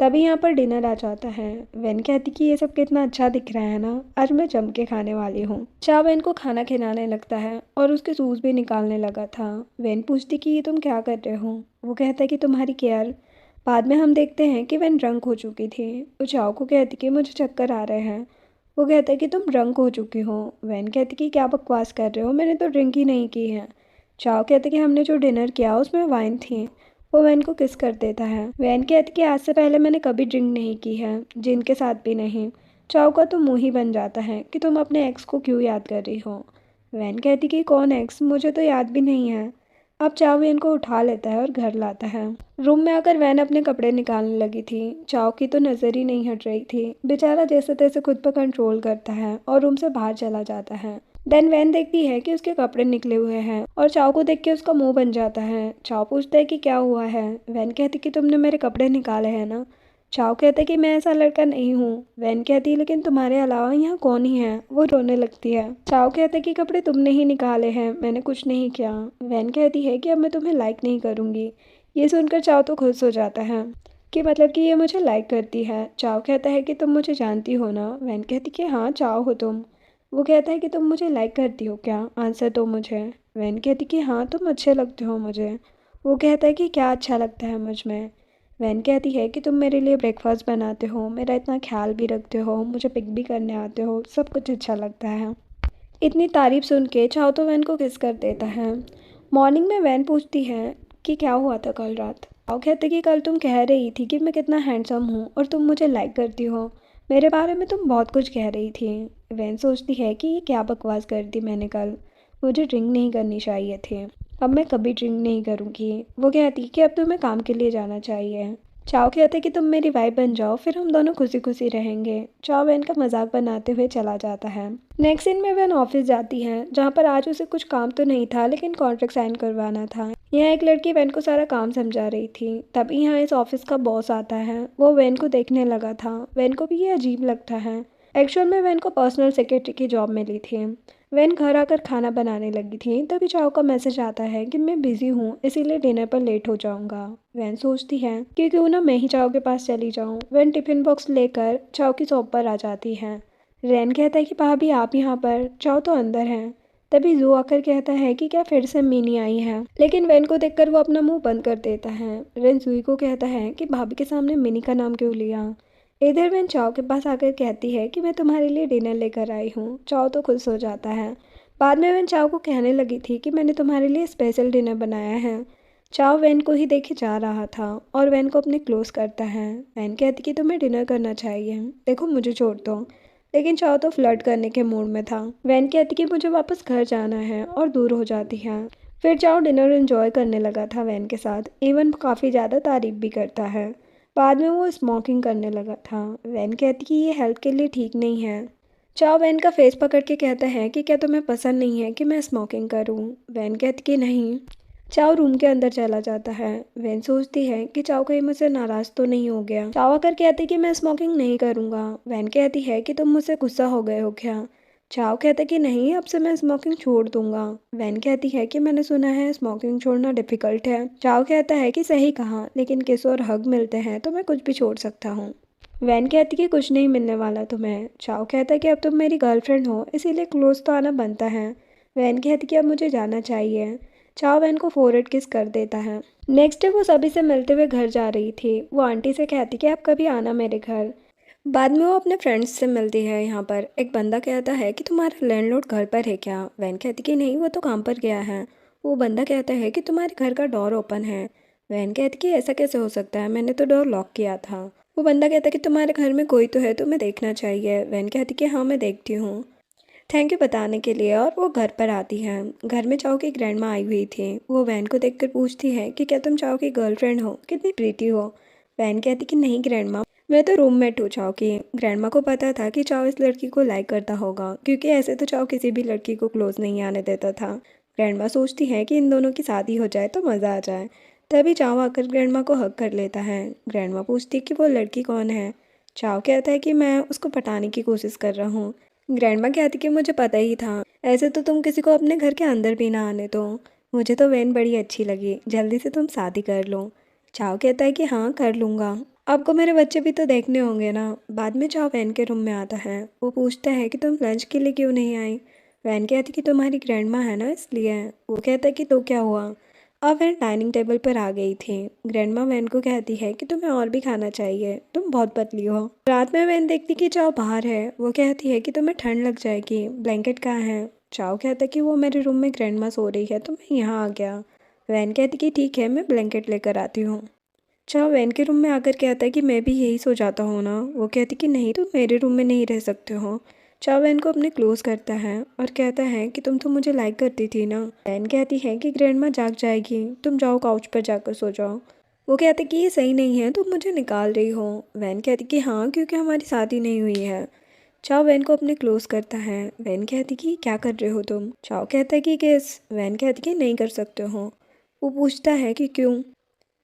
तभी यहाँ पर डिनर आ जाता है। वैन कहती कि ये सब कितना अच्छा दिख रहा है ना, आज मैं जम के खाने वाली हूँ। चाव वैन को खाना खिलाने लगता है और उसके शूज़ भी निकालने लगा था। वैन पूछती कि ये तुम क्या कर रहे हो। वो कहता है कि तुम्हारी केयर। बाद में हम देखते हैं कि वैन ड्रंक हो चुकी थी। वो चाव को कहती कि मुझे चक्कर आ रहे हैं। वो कहता है कि तुम ड्रंक हो चुकी हो। वैन कहती कि क्या बकवास कर रहे हो, मैंने तो ड्रिंक ही नहीं की है। चाव कहते कि हमने जो डिनर किया उसमें वाइन थी। वो वैन को किस कर देता है। वैन कहती कि आज से पहले मैंने कभी ड्रिंक नहीं की है, जिन के साथ भी नहीं। चाव का तो मुंह ही बन जाता है कि तुम अपने एक्स को क्यों याद कर रही हो। वैन कहती कि कौन एक्स, मुझे तो याद भी नहीं है। अब चाव वैन को उठा लेता है और घर लाता है। रूम में आकर वैन अपने कपड़े निकालने लगी थी। चाव की तो नज़र ही नहीं हट रही थी। बेचारा जैसे तैसे खुद पर कंट्रोल करता है और रूम से बाहर चला जाता है। देन वैन देखती है कि उसके कपड़े निकले हुए हैं और चाव को देख के उसका मुंह बन जाता है। चाव पूछता है कि क्या हुआ है। वैन कहती कि तुमने मेरे कपड़े निकाले हैं ना। चाव कहता है कि मैं ऐसा लड़का नहीं हूँ। वैन कहती है लेकिन तुम्हारे अलावा यहाँ कौन ही है। वो रोने लगती है। चाव कहता है कि कपड़े तुमने ही निकाले हैं, मैंने कुछ नहीं किया। वैन कहती है कि अब मैं तुम्हें लाइक नहीं करूँगी। ये सुनकर चाव तो खुश हो जाता है कि मतलब कि ये मुझे लाइक करती है। चाव कहता है कि तुम मुझे जानती हो ना। वैन कहती कि हाँ, चाव हो तुम। वो कहता है कि तुम मुझे लाइक करती हो क्या, आंसर दो मुझे। वैन कहती कि हाँ, तुम अच्छे लगते हो मुझे। वो कहता है कि क्या अच्छा लगता है मुझ में। वैन कहती है कि तुम मेरे लिए ब्रेकफास्ट बनाते हो, मेरा इतना ख्याल भी रखते हो, मुझे पिक भी करने आते हो, सब कुछ अच्छा लगता है। इतनी तारीफ सुन के चाहो तो वैन को किस कर देता है। मॉर्निंग में वैन पूछती है कि क्या हुआ था कल रात। चाहो कहते कि कल तुम कह रही थी कि मैं कितना हैंडसम हूँ और तुम मुझे लाइक करती हो। मेरे बारे में तुम बहुत कुछ कह रही थी। वैन सोचती है कि ये क्या बकवास कर दी मैंने कल, मुझे ड्रिंक नहीं करनी चाहिए थी। अब मैं कभी ड्रिंक नहीं करूँगी। वो कहती कि अब तुम्हें काम के लिए जाना चाहिए। चाव कहते कि तुम मेरी वाइफ बन जाओ, फिर हम दोनों खुशी खुशी रहेंगे। चाव वैन का मजाक बनाते हुए चला जाता है। नेक्स्ट दिन में वैन ऑफिस जाती है, जहाँ पर आज उसे कुछ काम तो नहीं था लेकिन कॉन्ट्रैक्ट साइन करवाना था। यहाँ एक लड़की वैन को सारा काम समझा रही थी। तभी यहाँ इस ऑफिस का बॉस आता है। वो वैन को देखने लगा था। वैन को भी ये अजीब लगता है। एक्चुअल में वैन को पर्सनल सेक्रेटरी की जॉब मिली थी। वैन घर आकर खाना बनाने लगी थी, तभी चाव का मैसेज आता है कि मैं बिजी हूँ, इसीलिए डिनर पर लेट हो जाऊंगा। वैन सोचती है कि क्यों ना मैं ही चाव के पास चली जाऊँ। वैन टिफिन बॉक्स लेकर चाव की शॉप पर आ जाती है। रैन कहता है कि भाभी आप यहाँ पर, चाव तो अंदर है। तभी जू आकर कहता है कि क्या फिर से मिनी आई है, लेकिन वैन को देखकर वो अपना मुंह बंद कर देता है। रैन जूई को कहता है कि भाभी के सामने मिनी का नाम क्यों लिया। इधर वैन चाव के पास आकर कहती है कि मैं तुम्हारे लिए डिनर लेकर आई हूँ। चाव तो खुश हो जाता है। बाद में वैन चाव को कहने लगी थी कि मैंने तुम्हारे लिए स्पेशल डिनर बनाया है। चाव वैन को ही देखे जा रहा था और वैन को अपने क्लोज करता है। वैन कहती कि तुम्हें डिनर करना चाहिए, देखो मुझे छोड़ दो। लेकिन चाव तो फ्लर्ट करने के मूड में था। वैन कहती कि मुझे वापस घर जाना है और दूर हो जाती है। फिर चाव डिनर एंजॉय करने लगा था वैन के साथ, इवन काफ़ी ज़्यादा तारीफ भी करता है। बाद में वो स्मोकिंग करने लगा था। वैन कहती कि ये हेल्थ के लिए ठीक नहीं है। चाव वैन का फेस पकड़ के कहता है कि क्या तुम्हें पसंद नहीं है कि मैं स्मोकिंग करूं। वैन कहती कि नहीं। चाव रूम के अंदर चला जाता है। वैन सोचती है कि चाव कहीं मुझसे नाराज तो नहीं हो गया। चाव आकर कहती कि मैं स्मोकिंग नहीं करूंगा। वैन कहती है कि तुम मुझसे गुस्सा हो गए हो क्या। चाव कहता कि नहीं, अब से मैं स्मोकिंग छोड़ दूंगा। वैन कहती है कि मैंने सुना है स्मोकिंग छोड़ना डिफिकल्ट है। चाव कहता है कि सही कहा, लेकिन किस और हग मिलते हैं तो मैं कुछ भी छोड़ सकता हूँ। वैन कहती कि कुछ नहीं मिलने वाला तुम्हें। चाव कहता है कि अब तुम मेरी गर्लफ्रेंड हो, इसीलिए क्लोज तो आना बनता है। वैन कहती कि अब मुझे जाना चाहिए। चाव वैन को फोरहेड किस कर देता है। नेक्स्ट डे वो सभी से मिलते हुए घर जा रही थी। वो आंटी से कहती कि आप कभी आना मेरे घर। बाद में वो अपने फ्रेंड्स से मिलती है। यहाँ पर एक बंदा कहता है कि तुम्हारा लैंडलॉर्ड घर पर है क्या। वैन कहती कि नहीं, वो तो काम पर गया है। वो बंदा कहता है कि तुम्हारे घर का डोर ओपन है। वैन कहती कि ऐसा कैसे हो सकता है, मैंने तो डोर लॉक किया था। वो बंदा कहता है कि तुम्हारे घर में कोई तो है, तुम्हें देखना चाहिए। वैन कहती कि हाँ मैं देखती हूँ, थैंक यू बताने के लिए। और वो घर पर आती है। घर में चाओ की ग्रैंड माँ आई हुई थी। वो वैन को देखकर पूछती है कि क्या तुम चाओ की गर्लफ्रेंड हो, कितनी प्रीति हो। वैन कहती कि नहीं ग्रैंड माँ, मैं तो रूममेट हूँ चाओ की। ग्रैंड माँ को पता था कि चाओ इस लड़की को लाइक करता होगा, क्योंकि ऐसे तो चाओ किसी भी लड़की को क्लोज नहीं आने देता था। ग्रैंड माँ सोचती है कि इन दोनों की शादी हो जाए तो मज़ा आ जाए। तभी चाओ आकर ग्रैंड माँ को हक कर लेता है। ग्रैंड माँ पूछती है कि वो लड़की कौन है। चाओ कहता है कि मैं उसको पटाने की कोशिश कर रहा हूँ। ग्रैंडमा कहती कि मुझे पता ही था, ऐसे तो तुम किसी को अपने घर के अंदर भी ना आने दो। मुझे तो वैन बड़ी अच्छी लगी, जल्दी से तुम शादी कर लो। चाओ कहता है कि हाँ कर लूँगा, आपको मेरे बच्चे भी तो देखने होंगे ना। बाद में चाओ वैन के रूम में आता है। वो पूछता है कि तुम लंच के लिए क्यों नहीं आई। वैन कहती कि तुम्हारी ग्रैंडमा है ना इसलिए। वो कहता है कि तो क्या हुआ। अब वैन डाइनिंग टेबल पर आ गई थी। ग्रैंडमा वैन को कहती है कि तुम्हें और भी खाना चाहिए, तुम बहुत पतली हो। रात में वैन देखती कि चाओ बाहर है। वो कहती है कि तुम्हें ठंड लग जाएगी, ब्लैंकेट कहाँ है। चाओ कहता है कि वो मेरे रूम में ग्रैंडमा सो रही है तो मैं यहाँ आ गया। वैन कहती कि ठीक है मैं ब्लैंकेट लेकर आती हूँ। चाओ वैन के रूम में आकर कहता है कि मैं भी यही सो जाता हूँ ना। वो कहती कि नहीं तुम मेरे रूम में नहीं रह सकते हो। चाओ वैन को अपने क्लोज करता है और कहता है कि तुम तो मुझे लाइक करती थी ना। वैन कहती है कि ग्रैंडमा जाग जाएगी, तुम जाओ काउच पर जाकर सो जाओ। वो कहते कि ये सही नहीं है, तुम मुझे निकाल रही हो। वैन कहती कि हाँ क्योंकि हमारी शादी नहीं हुई है। चाओ वैन को अपने क्लोज करता है। वैन कहती कि क्या कर रहे हो तुम। चाओ कहता है कि किस। वैन कहती कि नहीं कर सकते हो। वो पूछता है कि क्यों,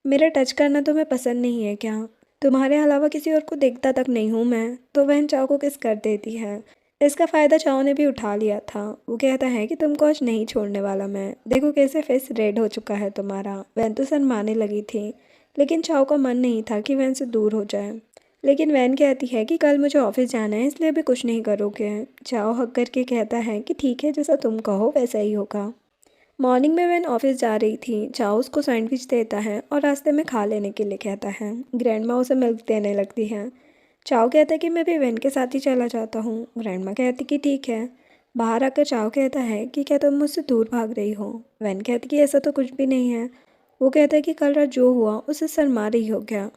मेरा टच करना तुम्हें पसंद नहीं है क्या। तुम्हारे अलावा किसी और को देखता तक नहीं हूँ मैं। तो वह चाओ को किस कर देती है। इसका फ़ायदा चाओ ने भी उठा लिया था। वो कहता है कि तुमको आज नहीं छोड़ने वाला मैं, देखो कैसे फेस रेड हो चुका है तुम्हारा। वैन तो शर्माने लगी थी, लेकिन चाओ का मन नहीं था कि वैन से दूर हो जाए। लेकिन वैन कहती है कि कल मुझे ऑफिस जाना है इसलिए अभी कुछ नहीं करोगे। चाओ हक करके कहता है कि ठीक है जैसा तुम कहो वैसा ही होगा। मॉर्निंग में वैन ऑफिस जा रही थी। चाओ उसको सैंडविच देता है और रास्ते में खा लेने के लिए कहता है। ग्रैंडमा उसे मिल्क देने लगती है। चाओ कहता है कि मैं भी वैन के साथ ही चला जाता हूँ। ग्रैंडमा कहती कि ठीक है। बाहर आकर चाओ कहता है कि क्या तुम मुझसे दूर भाग रही हो। वैन कहती कि ऐसा तो कुछ भी नहीं है। वो कहता है कि कल रात जो हुआ उसे शर्मा रही हो क्या,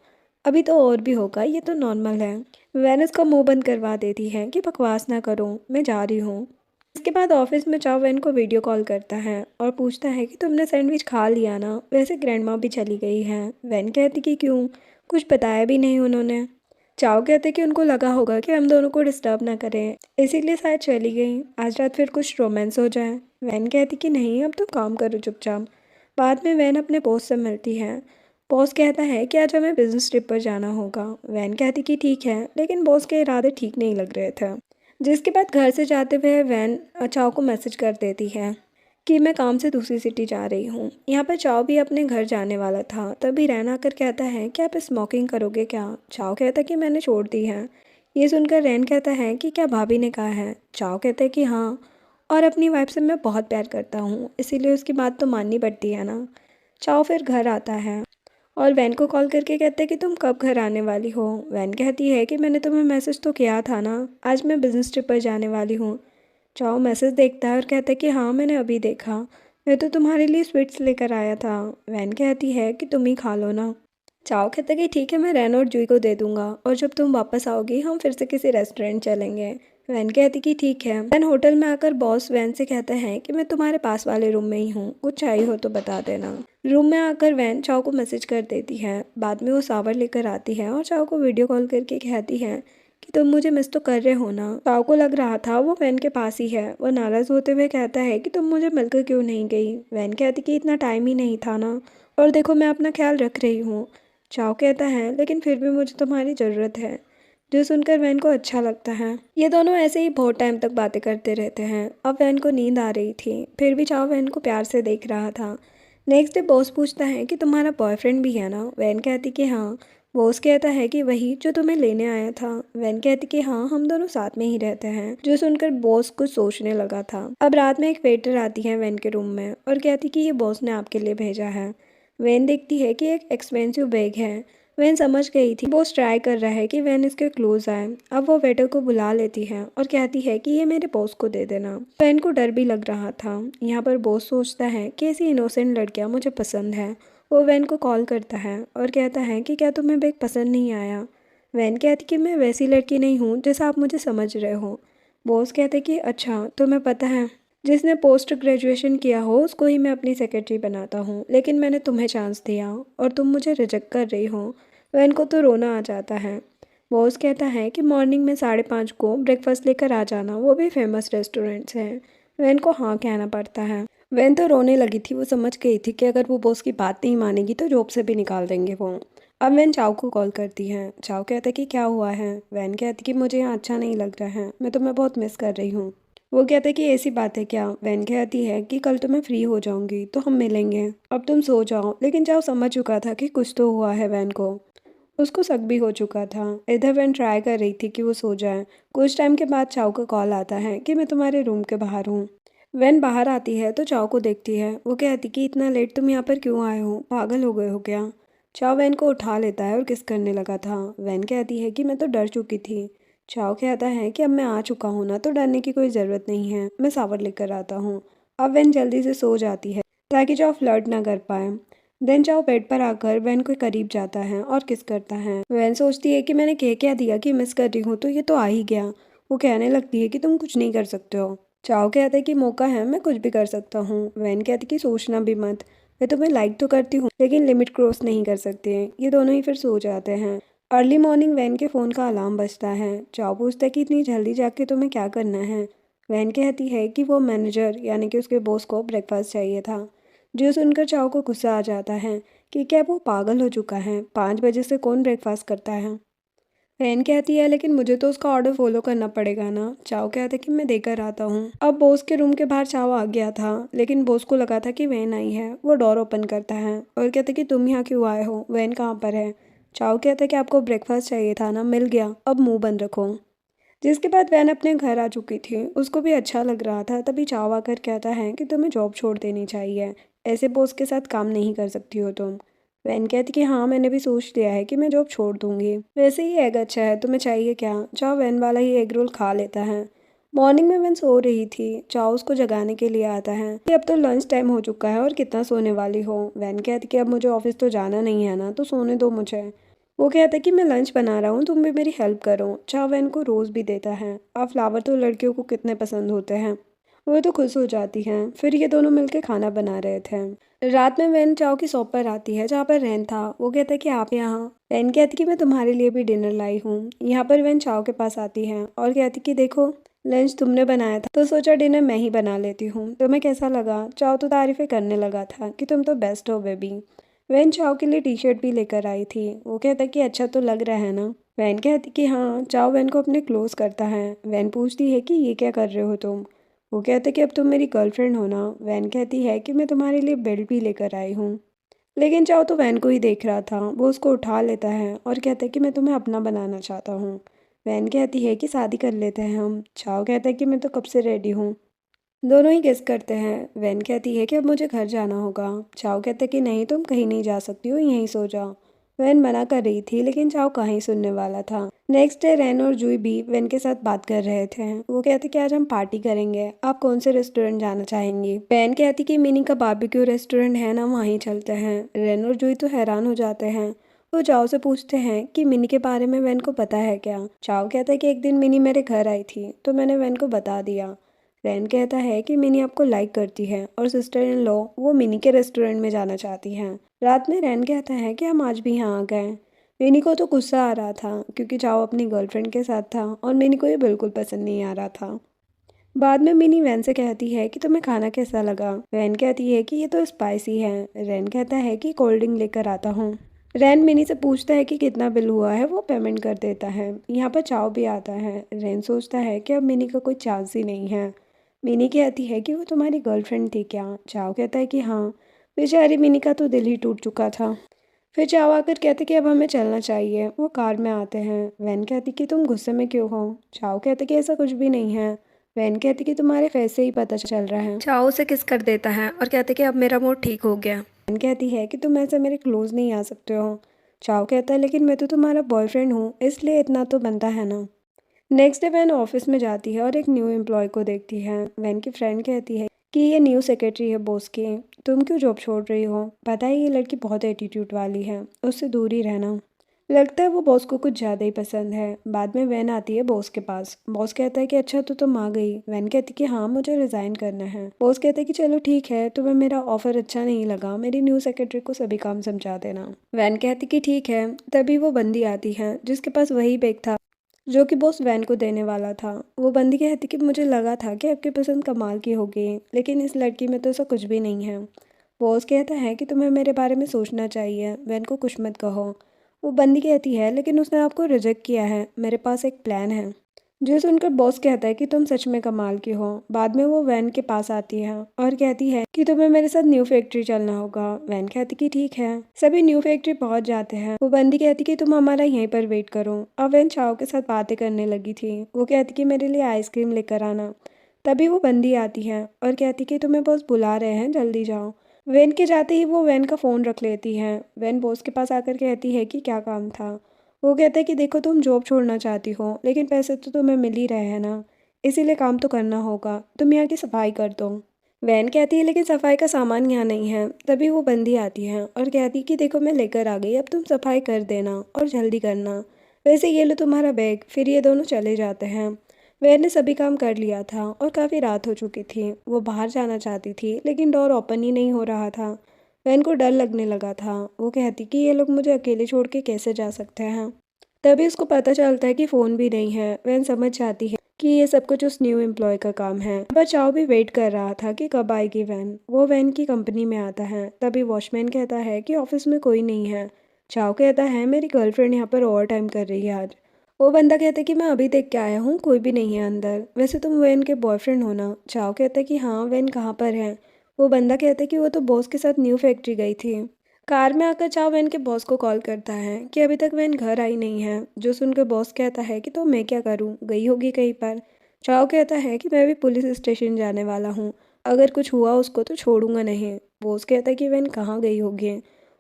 अभी तो और भी होगा, ये तो नॉर्मल है। वैन उसका मुंह बंद करवा देती है कि बकवास ना करो, मैं जा रही हूँ। इसके बाद ऑफिस में चाओ वैन को वीडियो कॉल करता है और पूछता है कि तुमने सैंडविच खा लिया ना। वैसे ग्रैंडमा भी चली गई है। वैन कहती कि क्यों, कुछ बताया भी नहीं उन्होंने। चाओ कहते कि उनको लगा होगा कि हम दोनों को डिस्टर्ब ना करें, इसीलिए शायद चली गई। आज रात फिर कुछ रोमांस हो जाए। वैन कहती कि नहीं अब तो काम करो चुपचाप। बाद में वैन अपने बॉस से मिलती है। बॉस कहता है कि आज हमें बिजनेस ट्रिप पर जाना होगा। वैन कहती कि ठीक है, लेकिन बॉस के इरादे ठीक नहीं लग रहे थे। जिसके बाद घर से जाते हुए वैन चाओ को मैसेज कर देती है कि मैं काम से दूसरी सिटी जा रही हूँ। यहाँ पर चाओ भी अपने घर जाने वाला था। तभी रैन आकर कहता है कि आप स्मोकिंग करोगे क्या। चाओ कहता है कि मैंने छोड़ दी है। ये सुनकर रैन कहता है कि क्या भाभी ने कहा है। चाओ कहता है कि हाँ, और अपनी वाइफ से मैं बहुत प्यार करता हूँ, इसीलिए उसकी बात तो माननी पड़ती है ना। चाओ फिर घर आता है और वैन को कॉल करके कहते हैं कि तुम कब घर आने वाली हो। वैन कहती है कि मैंने तुम्हें मैसेज तो किया था ना, आज मैं बिजनेस ट्रिप पर जाने वाली हूँ। चाओ मैसेज देखता है और कहता है कि हाँ मैंने अभी देखा, मैं तो तुम्हारे लिए स्वीट्स लेकर आया था। वैन कहती है कि तुम ही खा लो ना। चाओ कहता है कि ठीक है मैं रैन और जूही को दे दूंगा, और जब तुम वापस आओगी हम फिर से किसी रेस्टोरेंट चलेंगे। वैन कहती कि ठीक है। वैन होटल में आकर बॉस वैन से कहता है कि मैं तुम्हारे पास वाले रूम में ही हूँ, कुछ चाहिए हो तो बता देना। रूम में आकर वैन चाओ को मैसेज कर देती है। बाद में वो सावर लेकर आती है और चाओ को वीडियो कॉल करके कहती है कि तुम मुझे मिस तो कर रहे हो ना। चाओ को लग रहा था वो वैन के पास ही है। वो नाराज़ होते हुए कहता है कि तुम मुझे मिलकर क्यों नहीं गई। वैन कहती कि इतना टाइम ही नहीं था ना, और देखो मैं अपना ख्याल रख रही हूँ। चाओ कहता है लेकिन फिर भी मुझे तुम्हारी ज़रूरत है, जो सुनकर वैन को अच्छा लगता है। ये दोनों ऐसे ही बहुत टाइम तक बातें करते रहते हैं। अब वैन को नींद आ रही थी, फिर भी चाओ वैन को प्यार से देख रहा था। नेक्स्ट डे बॉस पूछता है कि तुम्हारा बॉयफ्रेंड भी है ना। वैन कहती कि हाँ। बॉस कहता है कि वही जो तुम्हें लेने आया था। वैन कहती कि हाँ हम दोनों साथ में ही रहते हैं। जो सुनकर बॉस कुछ सोचने लगा था। अब रात में एक वेटर आती है वैन के रूम में और कहती कि ये बॉस ने आपके लिए भेजा है। वैन देखती है कि एक एक्सपेंसिव बैग है। वैन समझ गई थी बॉस ट्राई कर रहा है कि वैन इसके क्लोज आए। अब वो वेटर को बुला लेती है और कहती है कि ये मेरे बॉस को दे देना। वैन को डर भी लग रहा था। यहाँ पर बॉस सोचता है कि ऐसी इनोसेंट लड़कियाँ मुझे पसंद है। वो वैन को कॉल करता है और कहता है कि क्या तुम्हें बैग पसंद नहीं आया। वैन कहती कि मैं वैसी लड़की नहीं हूँ जैसा आप मुझे समझ रहे हो। बॉस कहते कि अच्छा तुम्हें पता है, जिसने पोस्ट ग्रेजुएशन किया हो उसको ही मैं अपनी सेक्रेटरी बनाता हूँ, लेकिन मैंने तुम्हें चांस दिया और तुम मुझे रिजेक्ट कर रही हो। वैन को तो रोना आ जाता है। बॉस कहता है कि मॉर्निंग में 5:30 को ब्रेकफास्ट लेकर आ जाना, वो भी फेमस रेस्टोरेंट से। वैन को हाँ कहना पड़ता है। वैन तो रोने लगी थी, वो समझ गई थी कि अगर वो बॉस की बात नहीं मानेगी तो जॉब से भी निकाल देंगे वो। अब वैन चाव को कॉल करती है। चाव कहता है कि क्या हुआ है। वैन कहती कि मुझे यहाँ अच्छा नहीं लग रहा है, मैं तुम्हें बहुत मिस कर रही हूँ। वो कहता है कि ऐसी बात है क्या। वैन कहती है कि कल तो मैं फ्री हो जाऊंगी तो हम मिलेंगे, अब तुम सो जाओ। लेकिन चाव समझ चुका था कि कुछ तो हुआ है वैन को। उसको शक भी हो चुका था। इधर वैन ट्राई कर रही थी कि वो सो जाए। कुछ टाइम के बाद चाव का कॉल आता है कि मैं तुम्हारे रूम के बाहर हूँ। वैन बाहर आती है तो चाव को देखती है। वो कहती कि इतना लेट तुम यहाँ पर क्यों आए हो, पागल हो गए हो क्या। चाव वैन को उठा लेता है और किस करने लगा था। वैन कहती है कि मैं तो डर चुकी थी। चाव कहता है कि अब मैं आ चुका हूँ ना, तो डरने की कोई ज़रूरत नहीं है, मैं सावर लेकर आता हूँ। अब वैन जल्दी से सो जाती है ताकि चाव फ्लर्ट ना कर पाए। देन चाव बेड पर आकर वैन के करीब जाता है और किस करता है। वैन सोचती है कि मैंने कह क्या दिया कि मिस कर रही हूँ, तो ये तो आ ही गया। वो कहने लगती है कि तुम कुछ नहीं कर सकते हो। चाव कहता है कि मौका है, मैं कुछ भी कर सकता हूँ। वैन कहती कि सोचना भी मत, मैं तुम्हें लाइक तो करती हूँ लेकिन लिमिट क्रॉस नहीं कर सकते। ये दोनों ही फिर सो जाते हैं। अर्ली मॉर्निंग वैन के फ़ोन का अलार्म बजता है। चाव पूछता है कि इतनी जल्दी जाके तुम्हें क्या करना है। वैन कहती है कि वो मैनेजर यानी कि उसके बॉस को ब्रेकफास्ट चाहिए था। जो सुनकर चाव को गुस्सा आ जाता है कि क्या वो पागल हो चुका है, 5 बजे से कौन ब्रेकफास्ट करता है। वैन कहती है लेकिन मुझे तो उसका ऑर्डर फॉलो करना पड़ेगा ना। चाव कहता है कि मैं देकर आता हूँ। अब बॉस के रूम के बाहर चाव आ गया था, लेकिन बॉस को लगा था कि वैन आई है। वो डोर ओपन करता है और कहता है कि तुम यहाँ क्यों आए हो, वैन कहाँ पर है। चाव कहता है कि आपको ब्रेकफास्ट चाहिए था ना, मिल गया, अब मुंह बंद रखो। जिसके बाद वैन अपने घर आ चुकी थी। उसको भी अच्छा लग रहा था। तभी चाव आकर कहता है कि तुम्हें जॉब छोड़ देनी चाहिए, ऐसे बॉस के साथ काम नहीं कर सकती हो तुम। वैन कहती कि हाँ मैंने भी सोच लिया है कि मैं जॉब छोड़ दूंगी, वैसे ही एग अच्छा है, तुम्हें चाहिए क्या। चाव वैन वाला ही एग रोल खा लेता है। मॉर्निंग में वैन सो रही थी। चाव उसको जगाने के लिए आता है कि अब तो लंच टाइम हो चुका है और कितना सोने वाली हो। वैन कहती कि अब मुझे ऑफिस तो जाना नहीं है ना, तो सोने दो मुझे। वो कहता है कि मैं लंच बना रहा हूँ, तुम भी मेरी हेल्प करो। चाव वैन को रोज़ भी देता है। अब फ्लावर तो लड़कियों को कितने पसंद होते हैं। वो तो खुश हो जाती हैं। फिर ये दोनों मिलकर खाना बना रहे थे। रात में वैन चाव की शॉप पर आती है जहाँ पर रैन था। वो कहता है कि आप यहाँ। वैन कहती कि मैं तुम्हारे लिए भी डिनर लाई हूँ। यहाँ पर वैन चाव के पास आती है और कहती कि देखो लंच तुमने बनाया था तो सोचा डिनर मैं ही बना लेती हूँ, तुम्हें कैसा लगा। चाव तो तारीफें करने लगा था कि तुम तो बेस्ट हो बेबी। वैन चाव के लिए टी शर्ट भी लेकर आई थी। वो कहता कि अच्छा तो लग रहा है ना। वैन कहती कि हाँ। चाव वैन को अपने क्लोज करता है। वैन पूछती है कि ये क्या कर रहे हो तुम। वो कहते कि अब तुम मेरी गर्लफ्रेंड हो ना। वैन कहती है कि मैं तुम्हारे लिए बेल्ट भी लेकर आई हूँ। लेकिन चाव तो वैन को ही देख रहा था। वो उसको उठा लेता है और कहता है कि मैं तुम्हें अपना बनाना चाहता हूँ। वैन कहती है कि शादी कर लेते हैं हम। चाव कहता है कि मैं तो कब से रेडी हूँ। दोनों ही गेस करते हैं। वैन कहती है कि अब मुझे घर जाना होगा। चाव कहते कि नहीं तुम कहीं नहीं जा सकती हो, यहीं सो जाओ। वैन मना कर रही थी लेकिन चाव कहीं सुनने वाला था। नेक्स्ट डे रैन और जूई भी वैन के साथ बात कर रहे थे। वो कहते कि आज हम पार्टी करेंगे, आप कौन से रेस्टोरेंट जाना चाहेंगी। वैन कहती कि मिनी का बारबेक्यू रेस्टोरेंट है ना, वहीं चलते हैं। रैन और जूई तो हैरान हो जाते हैं। वो चाव से पूछते हैं कि मिनी के बारे में वैन को पता है क्या। चाव कहता है कि एक दिन मिनी मेरे घर आई थी तो मैंने वैन को बता दिया। रैन कहता है कि मिनी आपको लाइक करती है और सिस्टर इन लॉ वो मिनी के रेस्टोरेंट में जाना चाहती हैं। रात में रैन कहता है कि हम आज भी यहाँ आ गए। मिनी को तो गुस्सा आ रहा था क्योंकि चाव अपनी गर्लफ्रेंड के साथ था और मिनी को ये बिल्कुल पसंद नहीं आ रहा था। बाद में मिनी वैन से कहती है कि तुम्हें खाना कैसा लगा। वैन कहती है कि ये तो स्पाइसी है। रैन कहता है कि कोल्ड ड्रिंक लेकर आता हूँ। रैन मिनी से पूछता है कि कितना बिल हुआ है। वो पेमेंट कर देता है। यहाँ पर चाव भी आता है। रैन सोचता है कि अब मिनी का कोई चांस ही नहीं है। मिनी कहती है कि वो तुम्हारी गर्लफ्रेंड थी क्या। चाव कहता है कि हाँ। बेचारी मिनी का तो दिल ही टूट चुका था। फिर चाव आकर कहते कि अब हमें चलना चाहिए। वो कार में आते हैं। वैन कहती कि तुम गुस्से में क्यों हो। चाव कहते कि ऐसा कुछ भी नहीं है। वैन कहती कि तुम्हारे फेस से ही पता चल रहा है। चाव उसे किस कर देता है और कहते कि अब मेरा मूड ठीक हो गया। वैन कहती है कि तुम ऐसे मेरे क्लोज नहीं आ सकते हो। चाव कहता है लेकिन मैं तो तुम्हारा बॉयफ्रेंड हूँ, इसलिए इतना तो बनता है ना। नेक्स्ट डे वैन ऑफिस में जाती है और एक न्यू एम्प्लॉय को देखती है। वैन की फ्रेंड कहती है कि ये न्यू सेक्रेटरी है बॉस की, तुम क्यों जॉब छोड़ रही हो। पता है ये लड़की बहुत एटीट्यूड वाली है, उससे दूर ही रहना। लगता है वो बॉस को कुछ ज़्यादा ही पसंद है। बाद में वैन आती है बॉस के पास। बॉस कहता है कि अच्छा तो तुम आ गई। वैन कहती कि हाँ मुझे रिज़ाइन करना है। बॉस कहता है कि चलो ठीक है, तुम्हें मेरा ऑफर अच्छा नहीं लगा, मेरी न्यू सेक्रेटरी को सभी काम समझा देना। वैन कहती कि ठीक है। तभी वो बंदी आती है जिसके पास वही बैग था जो कि बॉस वैन को देने वाला था। वो बंदी कहती कि मुझे लगा था कि आपकी पसंद कमाल की होगी, लेकिन इस लड़की में तो ऐसा कुछ भी नहीं है। बॉस कहता है कि तुम्हें मेरे बारे में सोचना चाहिए, वैन को कुछ मत कहो। वो बंदी कहती है लेकिन उसने आपको रिजेक्ट किया है, मेरे पास एक प्लान है। जो सुनकर बॉस कहता है कि तुम सच में कमाल की हो। बाद में वो वैन के पास आती है और कहती है कि तुम्हें मेरे साथ न्यू फैक्ट्री चलना होगा। वैन कहती कि ठीक है। सभी न्यू फैक्ट्री पहुंच जाते हैं। वो बंदी कहती कि तुम हमारा यहीं पर वेट करो। अब वैन चाव के साथ बातें करने लगी थी। वो कहती कि मेरे लिए आइसक्रीम लेकर आना। तभी वो बंदी आती है और कहती कि तुम्हें बॉस बुला रहे हैं, जल्दी जाओ। वैन के जाते ही वो वैन का फ़ोन रख लेती है। वैन बॉस के पास आकर कहती है कि क्या काम था। वो कहता है कि देखो तुम जॉब छोड़ना चाहती हो, लेकिन पैसे तो तुम्हें मिल ही रहे हैं ना, इसीलिए काम तो करना होगा, तुम यहाँ की सफाई कर दो। वैन कहती है लेकिन सफाई का सामान यहाँ नहीं है। तभी वो बंदी आती है और कहती है कि देखो मैं लेकर आ गई, अब तुम सफाई कर देना और जल्दी करना। वैसे ये लो तुम्हारा बैग। फिर ये दोनों चले जाते हैं। वैन ने सभी काम कर लिया था और काफ़ी रात हो चुकी थी। वो बाहर जाना चाहती थी लेकिन डोर ओपन ही नहीं हो रहा था। वैन को डर लगने लगा था। वो कहती कि ये लोग मुझे अकेले छोड़ के कैसे जा सकते हैं। तभी उसको पता चलता है कि फ़ोन भी नहीं है। वैन समझ जाती है कि ये सब कुछ उस न्यू एम्प्लॉय का काम है। पर चाव भी वेट कर रहा था कि कब आएगी वैन। वो वैन की कंपनी में आता है। तभी वॉचमैन कहता है कि ऑफिस में कोई नहीं है। चाव कहता है मेरी गर्लफ्रेंड यहाँ पर ओवर टाइम कर रही है आज। वो बंदा कहता है कि मैं अभी देख के आया हूँ, कोई भी नहीं है अंदर। वैसे तुम वैन के बॉयफ्रेंड हो ना। चाव कहता है कि हाँ, वैन कहाँ पर है। वो बंदा कहता है कि वो तो बॉस के साथ न्यू फैक्ट्री गई थी। कार में आकर चाव वैन के बॉस को कॉल करता है कि अभी तक वैन घर आई नहीं है। जो सुनकर बॉस कहता है कि तो मैं क्या करूँ, गई होगी कहीं पर। चाव कहता है कि मैं भी पुलिस स्टेशन जाने वाला हूँ, अगर कुछ हुआ उसको तो छोड़ूंगा नहीं। बॉस कहता है कि वैन कहाँ गई होगी।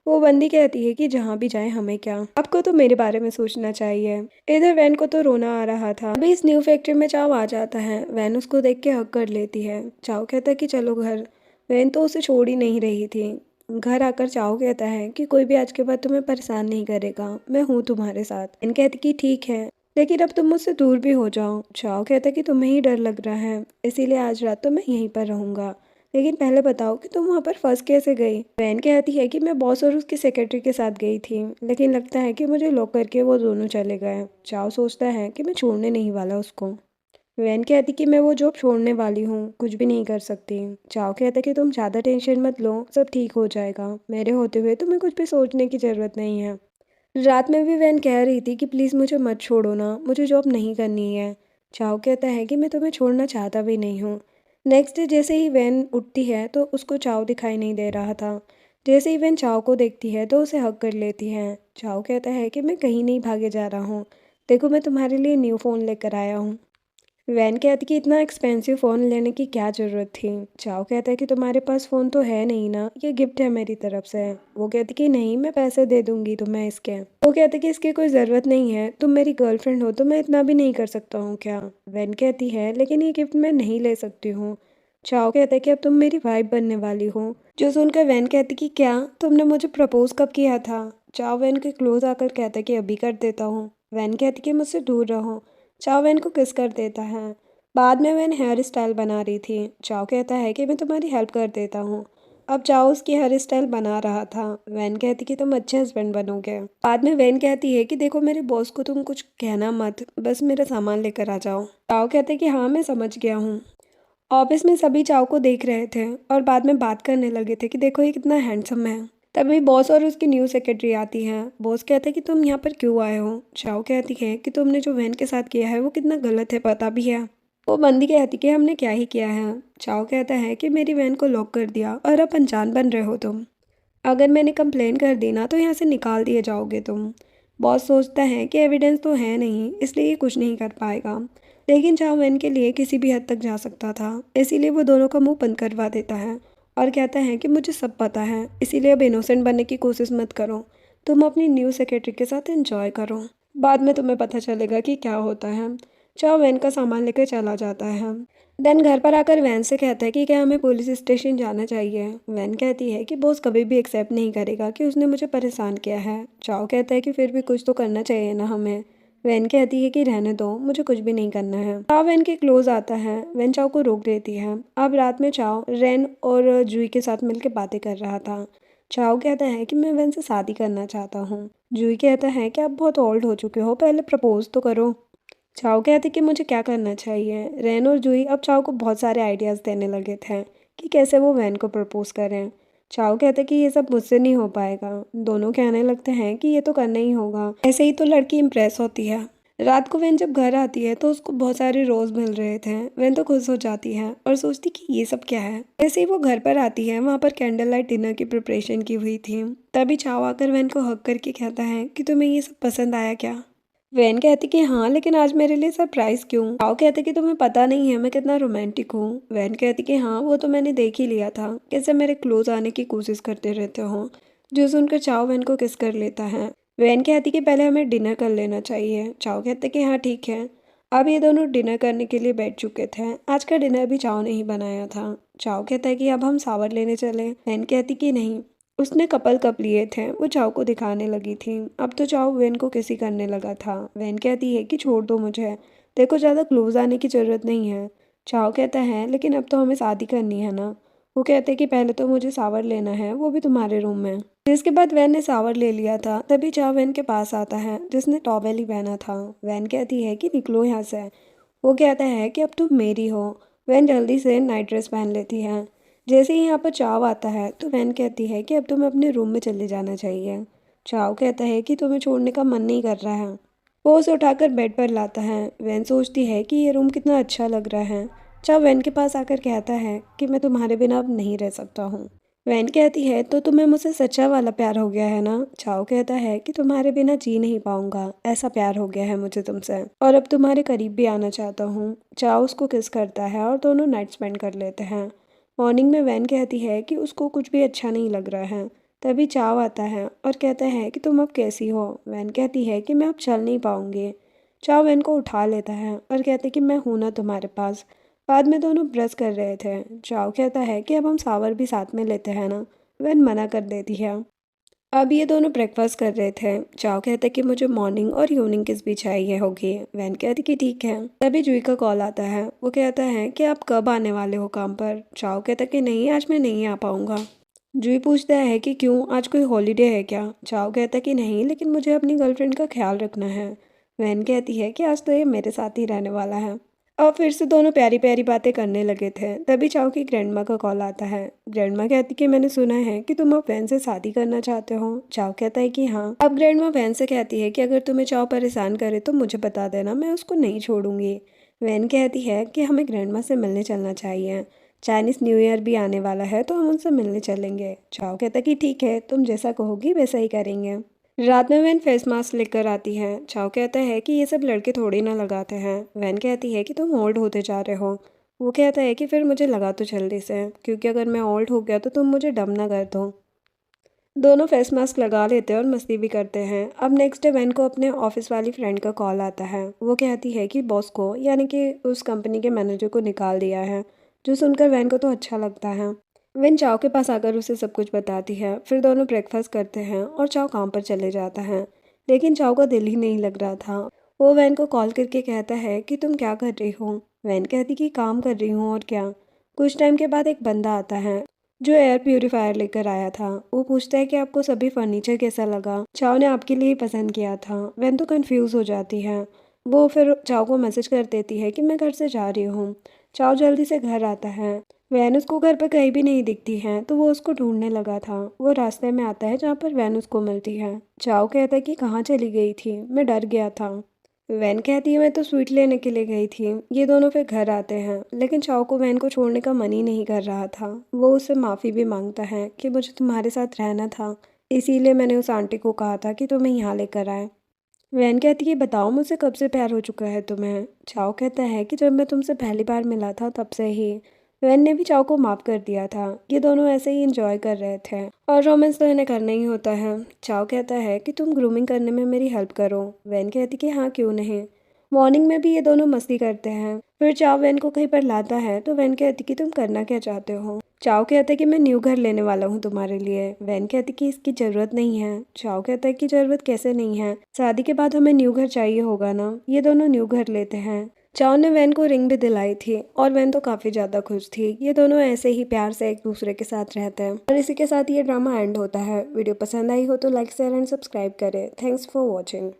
वो बंदी कहती है कि जहाँ भी जाए हमें क्या, आपको तो मेरे बारे में सोचना चाहिए। इधर वैन को तो रोना आ रहा था। अभी इस न्यू फैक्ट्री में चाव आ जाता है। वैन उसको देख के हक कर लेती है। चाव कहता है कि चलो घर। वैन तो उसे छोड़ ही नहीं रही थी। घर आकर चाव कहता है कि कोई भी आज के बाद तुम्हें परेशान नहीं करेगा, मैं हूँ तुम्हारे साथ। वैन कहती कि ठीक है, लेकिन अब तुम मुझसे दूर भी हो जाओ। चाव कहता है कि तुम्हें ही डर लग रहा है, इसीलिए आज रात तो मैं यहीं पर रहूंगा, लेकिन पहले बताओ कि तुम वहाँ पर फंस कैसे गई। वैन कहती है कि मैं बॉस और उसकी सेक्रेटरी के साथ गई थी, लेकिन लगता है कि मुझे लॉक करके वो दोनों चले गए। चाव सोचता है कि मैं छोड़ने नहीं वाला उसको। वैन कहती कि मैं वो जॉब छोड़ने वाली हूँ, कुछ भी नहीं कर सकती। चाव कहता कि तुम ज़्यादा टेंशन मत लो, सब ठीक हो जाएगा, मेरे होते हुए तुम्हें कुछ भी सोचने की ज़रूरत नहीं है। रात में भी वैन कह रही थी कि प्लीज़ मुझे मत छोड़ो ना, मुझे जॉब नहीं करनी है। चाव कहता है कि मैं तुम्हें छोड़ना चाहता भी नहीं हूँ। नेक्स्ट डे जैसे ही वैन उठती है तो उसको चाव दिखाई नहीं दे रहा था। जैसे ही वैन चाव को देखती है तो उसे हक कर लेती है। चाव कहता है कि मैं कहीं नहीं भागे जा रहा हूँ, देखो मैं तुम्हारे लिए न्यू फ़ोन लेकर आया हूँ। वैन कहती कि इतना एक्सपेंसिव फ़ोन लेने की क्या ज़रूरत थी। चाव कहता है कि तुम्हारे पास फ़ोन तो है नहीं ना, ये गिफ्ट है मेरी तरफ से। वो कहती कि नहीं, मैं पैसे दे दूंगी तुम्हें इसके। वो कहते कि इसकी कोई ज़रूरत नहीं है, तुम मेरी गर्लफ्रेंड हो तो मैं इतना भी नहीं कर सकता हूँ क्या। वैन कहती है लेकिन ये गिफ्ट मैं नहीं ले सकती हूँ। चाव कहता है कि अब तुम मेरी वाइफ बनने वाली हो। जो सुनकर वैन कहती कि क्या, तुमने मुझे प्रपोज कब किया था। चाव वैन के क्लोज आकर कहता कि अभी कर देता हूँ। वैन कहती कि मुझसे दूर रहो। चाव वैन को किस कर देता है। बाद में वैन हेयर स्टाइल बना रही थी। चाव कहता है कि मैं तुम्हारी हेल्प कर देता हूँ। अब चाव उसकी हेयर स्टाइल बना रहा था। वैन कहती कि तुम अच्छे हस्बैंड बनोगे। बाद में वैन कहती है कि देखो मेरे बॉस को तुम कुछ कहना मत, बस मेरा सामान लेकर आ जाओ। चाव कहते कि हाँ मैं समझ गया हूँ। ऑफिस में सभी चाव को देख रहे थे और बाद में बात करने लगे थे कि देखो ये कितना हैंडसम है। तभी बॉस और उसकी न्यू सेक्रेटरी आती हैं। बॉस कहता है कि तुम यहाँ पर क्यों आए हो। चाव कहती है कि तुमने जो वैन के साथ किया है वो कितना गलत है, पता भी है। वो बंदी कहती कि हमने क्या ही किया है। चाव कहता है कि मेरी वैन को लॉक कर दिया और अब अनजान बन रहे हो तुम, अगर मैंने कंप्लेन कर दी ना तो यहाँ से निकाल दिए जाओगे तुम। बॉस सोचता है कि एविडेंस तो है नहीं, इसलिए ये कुछ नहीं कर पाएगा, लेकिन चाव वैन के लिए किसी भी हद तक जा सकता था, इसीलिए वो दोनों का मुंह बंद करवा देता है और कहता है कि मुझे सब पता है, इसीलिए अब इनोसेंट बनने की कोशिश मत करो, तुम अपनी न्यू सेक्रेटरी के साथ एंजॉय करो, बाद में तुम्हें पता चलेगा कि क्या होता है। चाव वैन का सामान लेकर चला जाता है। देन घर पर आकर वैन से कहता है कि क्या हमें पुलिस स्टेशन जाना चाहिए। वैन कहती है कि बॉस कभी भी एक्सेप्ट नहीं करेगा कि उसने मुझे परेशान किया है। चाओ कहता है कि फिर भी कुछ तो करना चाहिए ना हमें। वैन कहती है कि रहने दो, मुझे कुछ भी नहीं करना है। चाओ वैन के क्लोज आता है। वैन चाओ को रोक देती है। अब रात में चाओ रेन और जुई के साथ मिलकर बातें कर रहा था। चाओ कहता है कि मैं वैन से शादी करना चाहता हूँ। जुई कहता है कि आप बहुत ओल्ड हो चुके हो, पहले प्रपोज तो करो। चाओ कहती कि मुझे क्या करना चाहिए। रैन और जूही अब चाओ को बहुत सारे आइडियाज़ देने लगे थे कि कैसे वो वैन को प्रपोज करें। चाओ कहते कि ये सब मुझसे नहीं हो पाएगा। दोनों कहने लगते हैं कि ये तो करना ही होगा, ऐसे ही तो लड़की इम्प्रेस होती है। रात को वैन जब घर आती है तो उसको बहुत सारे रोज़ मिल रहे थे। वैन तो खुश हो जाती है और सोचती कि ये सब क्या है। जैसे ही वो घर पर आती है वहाँ पर कैंडल लाइट डिनर की प्रिपरेशन की हुई थी। तभी चाओ आकर वैन को हक करके कहता है कि तुम्हें ये सब पसंद आया क्या। वैन कहती कि हाँ, लेकिन आज मेरे लिए सरप्राइज क्यों। आओ कहते कि तुम्हें पता नहीं है मैं कितना रोमांटिक हूँ। वैन कहती कि हाँ, वो तो मैंने देख ही लिया था, कैसे मेरे क्लोज आने की कोशिश करते रहते हो। जो सुनकर चाओ वैन को किस कर लेता है। वैन कहती कि पहले हमें डिनर कर लेना चाहिए। चाओ कहते कि हाँ ठीक है। अब ये दोनों डिनर करने के लिए बैठ चुके थे। आज का डिनर भी चाओ ने ही बनाया था। चाओ कहता है कि अब हम सावर लेने चले। वैन कहती कि नहीं, उसने कपल कप लिए थे, वो चाओ को दिखाने लगी थी। अब तो चाओ वैन को किसी करने लगा था। वैन कहती है कि छोड़ दो मुझे, देखो ज़्यादा क्लोज आने की ज़रूरत नहीं है। चाओ कहता है लेकिन अब तो हमें शादी करनी है ना। वो कहते हैं कि पहले तो मुझे सावर लेना है, वो भी तुम्हारे रूम में। जिसके बाद वैन ने सावर ले लिया था। तभी चाओ वैन के पास आता है जिसने टॉवेल ही पहना था। वैन कहती है कि निकलो यहाँ से। वो कहता है कि अब तुम मेरी हो। वैन जल्दी से नाइट ड्रेस पहन लेती है। जैसे ही यहाँ पर चाव आता है तो वैन कहती है कि अब तुम्हें अपने रूम में चले जाना चाहिए। चाव कहता है कि तुम्हें छोड़ने का मन नहीं कर रहा है। वो उसे उठाकर बेड पर लाता है। वैन सोचती है कि ये रूम कितना अच्छा लग रहा है। चाव वैन के पास आकर कहता है कि मैं तुम्हारे बिना अब नहीं रह सकता हूँ। वैन कहती है तो तुम्हें मुझसे सच्चा वाला प्यार हो गया है ना। चाव कहता है कि तुम्हारे बिना जी नहीं पाऊंगा, ऐसा प्यार हो गया है मुझे तुमसे, और अब तुम्हारे करीब भी आना चाहता हूँ। चाव उसको किस करता है और दोनों नाइट स्पेंड कर लेते हैं। मॉर्निंग में वैन कहती है कि उसको कुछ भी अच्छा नहीं लग रहा है। तभी चाव आता है और कहता है कि तुम अब कैसी हो। वैन कहती है कि मैं अब चल नहीं पाऊंगी। चाव वैन को उठा लेता है और कहते कि मैं हूं ना तुम्हारे पास। बाद में दोनों ब्रश कर रहे थे। चाव कहता है कि अब हम सावर भी साथ में लेते हैं ना। वैन मना कर देती है। अब ये दोनों ब्रेकफास्ट कर रहे थे। चाव कहते कि मुझे मॉर्निंग और इवनिंग किस भी चाहिए होगी। वैन कहती कि ठीक है। तभी जुई का कॉल आता है। वो कहता है कि आप कब आने वाले हो काम पर। चाव कहता कि नहीं, आज मैं नहीं आ पाऊंगा। जुई पूछता है कि क्यों, आज कोई हॉलीडे है क्या। चाव कहता कि नहीं, लेकिन मुझे अपनी गर्लफ्रेंड का ख्याल रखना है। वैन कहती है कि आज तो ये मेरे साथ ही रहने वाला है। और फिर से दोनों प्यारी प्यारी बातें करने लगे थे। तभी चाव की ग्रैंडमा का कॉल आता है। ग्रैंडमा कहती कि मैंने सुना है कि तुम अब वैन से शादी करना चाहते हो। चाव कहता है कि हाँ। अब ग्रैंडमा वैन से कहती है कि अगर तुम्हें चाव परेशान करे तो मुझे बता देना, मैं उसको नहीं छोड़ूंगी। वैन कहती है कि हमें ग्रैंडमा से मिलने चलना चाहिए। चाइनीज न्यू ईयर भी आने वाला है तो हम उनसे मिलने चलेंगे। चाव कहता कि ठीक है, तुम जैसा कहोगी वैसा ही करेंगे। रात में वैन फेस मास्क लेकर आती है। चाव कहता है कि ये सब लड़के थोड़ी ना लगाते हैं। वैन कहती है कि तुम ओल्ड होते जा रहे हो। वो कहता है कि फिर मुझे लगा तो जल्दी से, क्योंकि अगर मैं ओल्ड हो गया तो तुम मुझे डम ना कर दो। दोनों फेस मास्क लगा लेते हैं और मस्ती भी करते हैं। अब नेक्स्ट डे वैन को अपने ऑफिस वाली फ्रेंड का कॉल आता है। वो कहती है कि बॉस को, यानी कि उस कंपनी के मैनेजर को निकाल दिया है। जो सुनकर वैन को तो अच्छा लगता है। वैन चाव के पास आकर उसे सब कुछ बताती है। फिर दोनों ब्रेकफास्ट करते हैं और चाव काम पर चले जाता है। लेकिन चाव का दिल ही नहीं लग रहा था। वो वैन को कॉल करके कहता है कि तुम क्या कर रही हो। वैन कहती कि काम कर रही हूँ और क्या। कुछ टाइम के बाद एक बंदा आता है जो एयर प्यूरिफायर लेकर आया था। वो पूछता है कि आपको सभी फर्नीचर कैसा लगा। चाव ने आपके लिए ही पसंद किया था। वैन तो कंफ्यूज हो जाती है। वो फिर चाव को मैसेज कर देती है कि मैं घर से जा रही हूँ। चाव जल्दी से घर आता है। वैन उसको घर पर कहीं भी नहीं दिखती है तो वो उसको ढूंढने लगा था। वो रास्ते में आता है जहाँ पर वैन उसको मिलती है। चाव कहता है कि कहाँ चली गई थी, मैं डर गया था। वैन कहती है मैं तो स्वीट लेने के लिए गई थी। ये दोनों फिर घर आते हैं, लेकिन चाव को वैन को छोड़ने का मन ही नहीं कर रहा था। वो उससे माफ़ी भी मांगता है कि मुझे तुम्हारे साथ रहना था, इसीलिए मैंने उस आंटी को कहा था कि तुम्हें यहाँ लेकर आए। वैन कहती है बताओ मुझसे कब से प्यार हो चुका है तुम्हें। चाव कहता है कि जब मैं तुमसे पहली बार मिला था तब से ही। वैन ने भी चाव को माफ़ कर दिया था। ये दोनों ऐसे ही इंजॉय कर रहे थे और रोमांस तो इन्हें करना ही होता है। चाव कहता है कि तुम ग्रूमिंग करने में मेरी हेल्प करो। वैन कहती कि हाँ क्यों नहीं। मॉर्निंग में भी ये दोनों मस्ती करते हैं। फिर चाव वैन को कहीं पर लाता है तो वैन कहती कि तुम करना क्या चाहते हो। चाव कहता है कि मैं न्यू घर लेने वाला हूँ तुम्हारे लिए। वैन कहती कि इसकी ज़रूरत नहीं है। चाव कहता है कि ज़रूरत कैसे नहीं है, शादी के बाद हमें न्यू घर चाहिए होगा ना। ये दोनों न्यू घर लेते हैं। चाव ने वैन को रिंग भी दिलाई थी और वैन तो काफ़ी ज़्यादा खुश थी। ये दोनों ऐसे ही प्यार से एक दूसरे के साथ रहते हैं और इसी के साथ ये ड्रामा एंड होता है। वीडियो पसंद आई हो तो लाइक शेयर एंड सब्सक्राइब करें। Thanks for watching.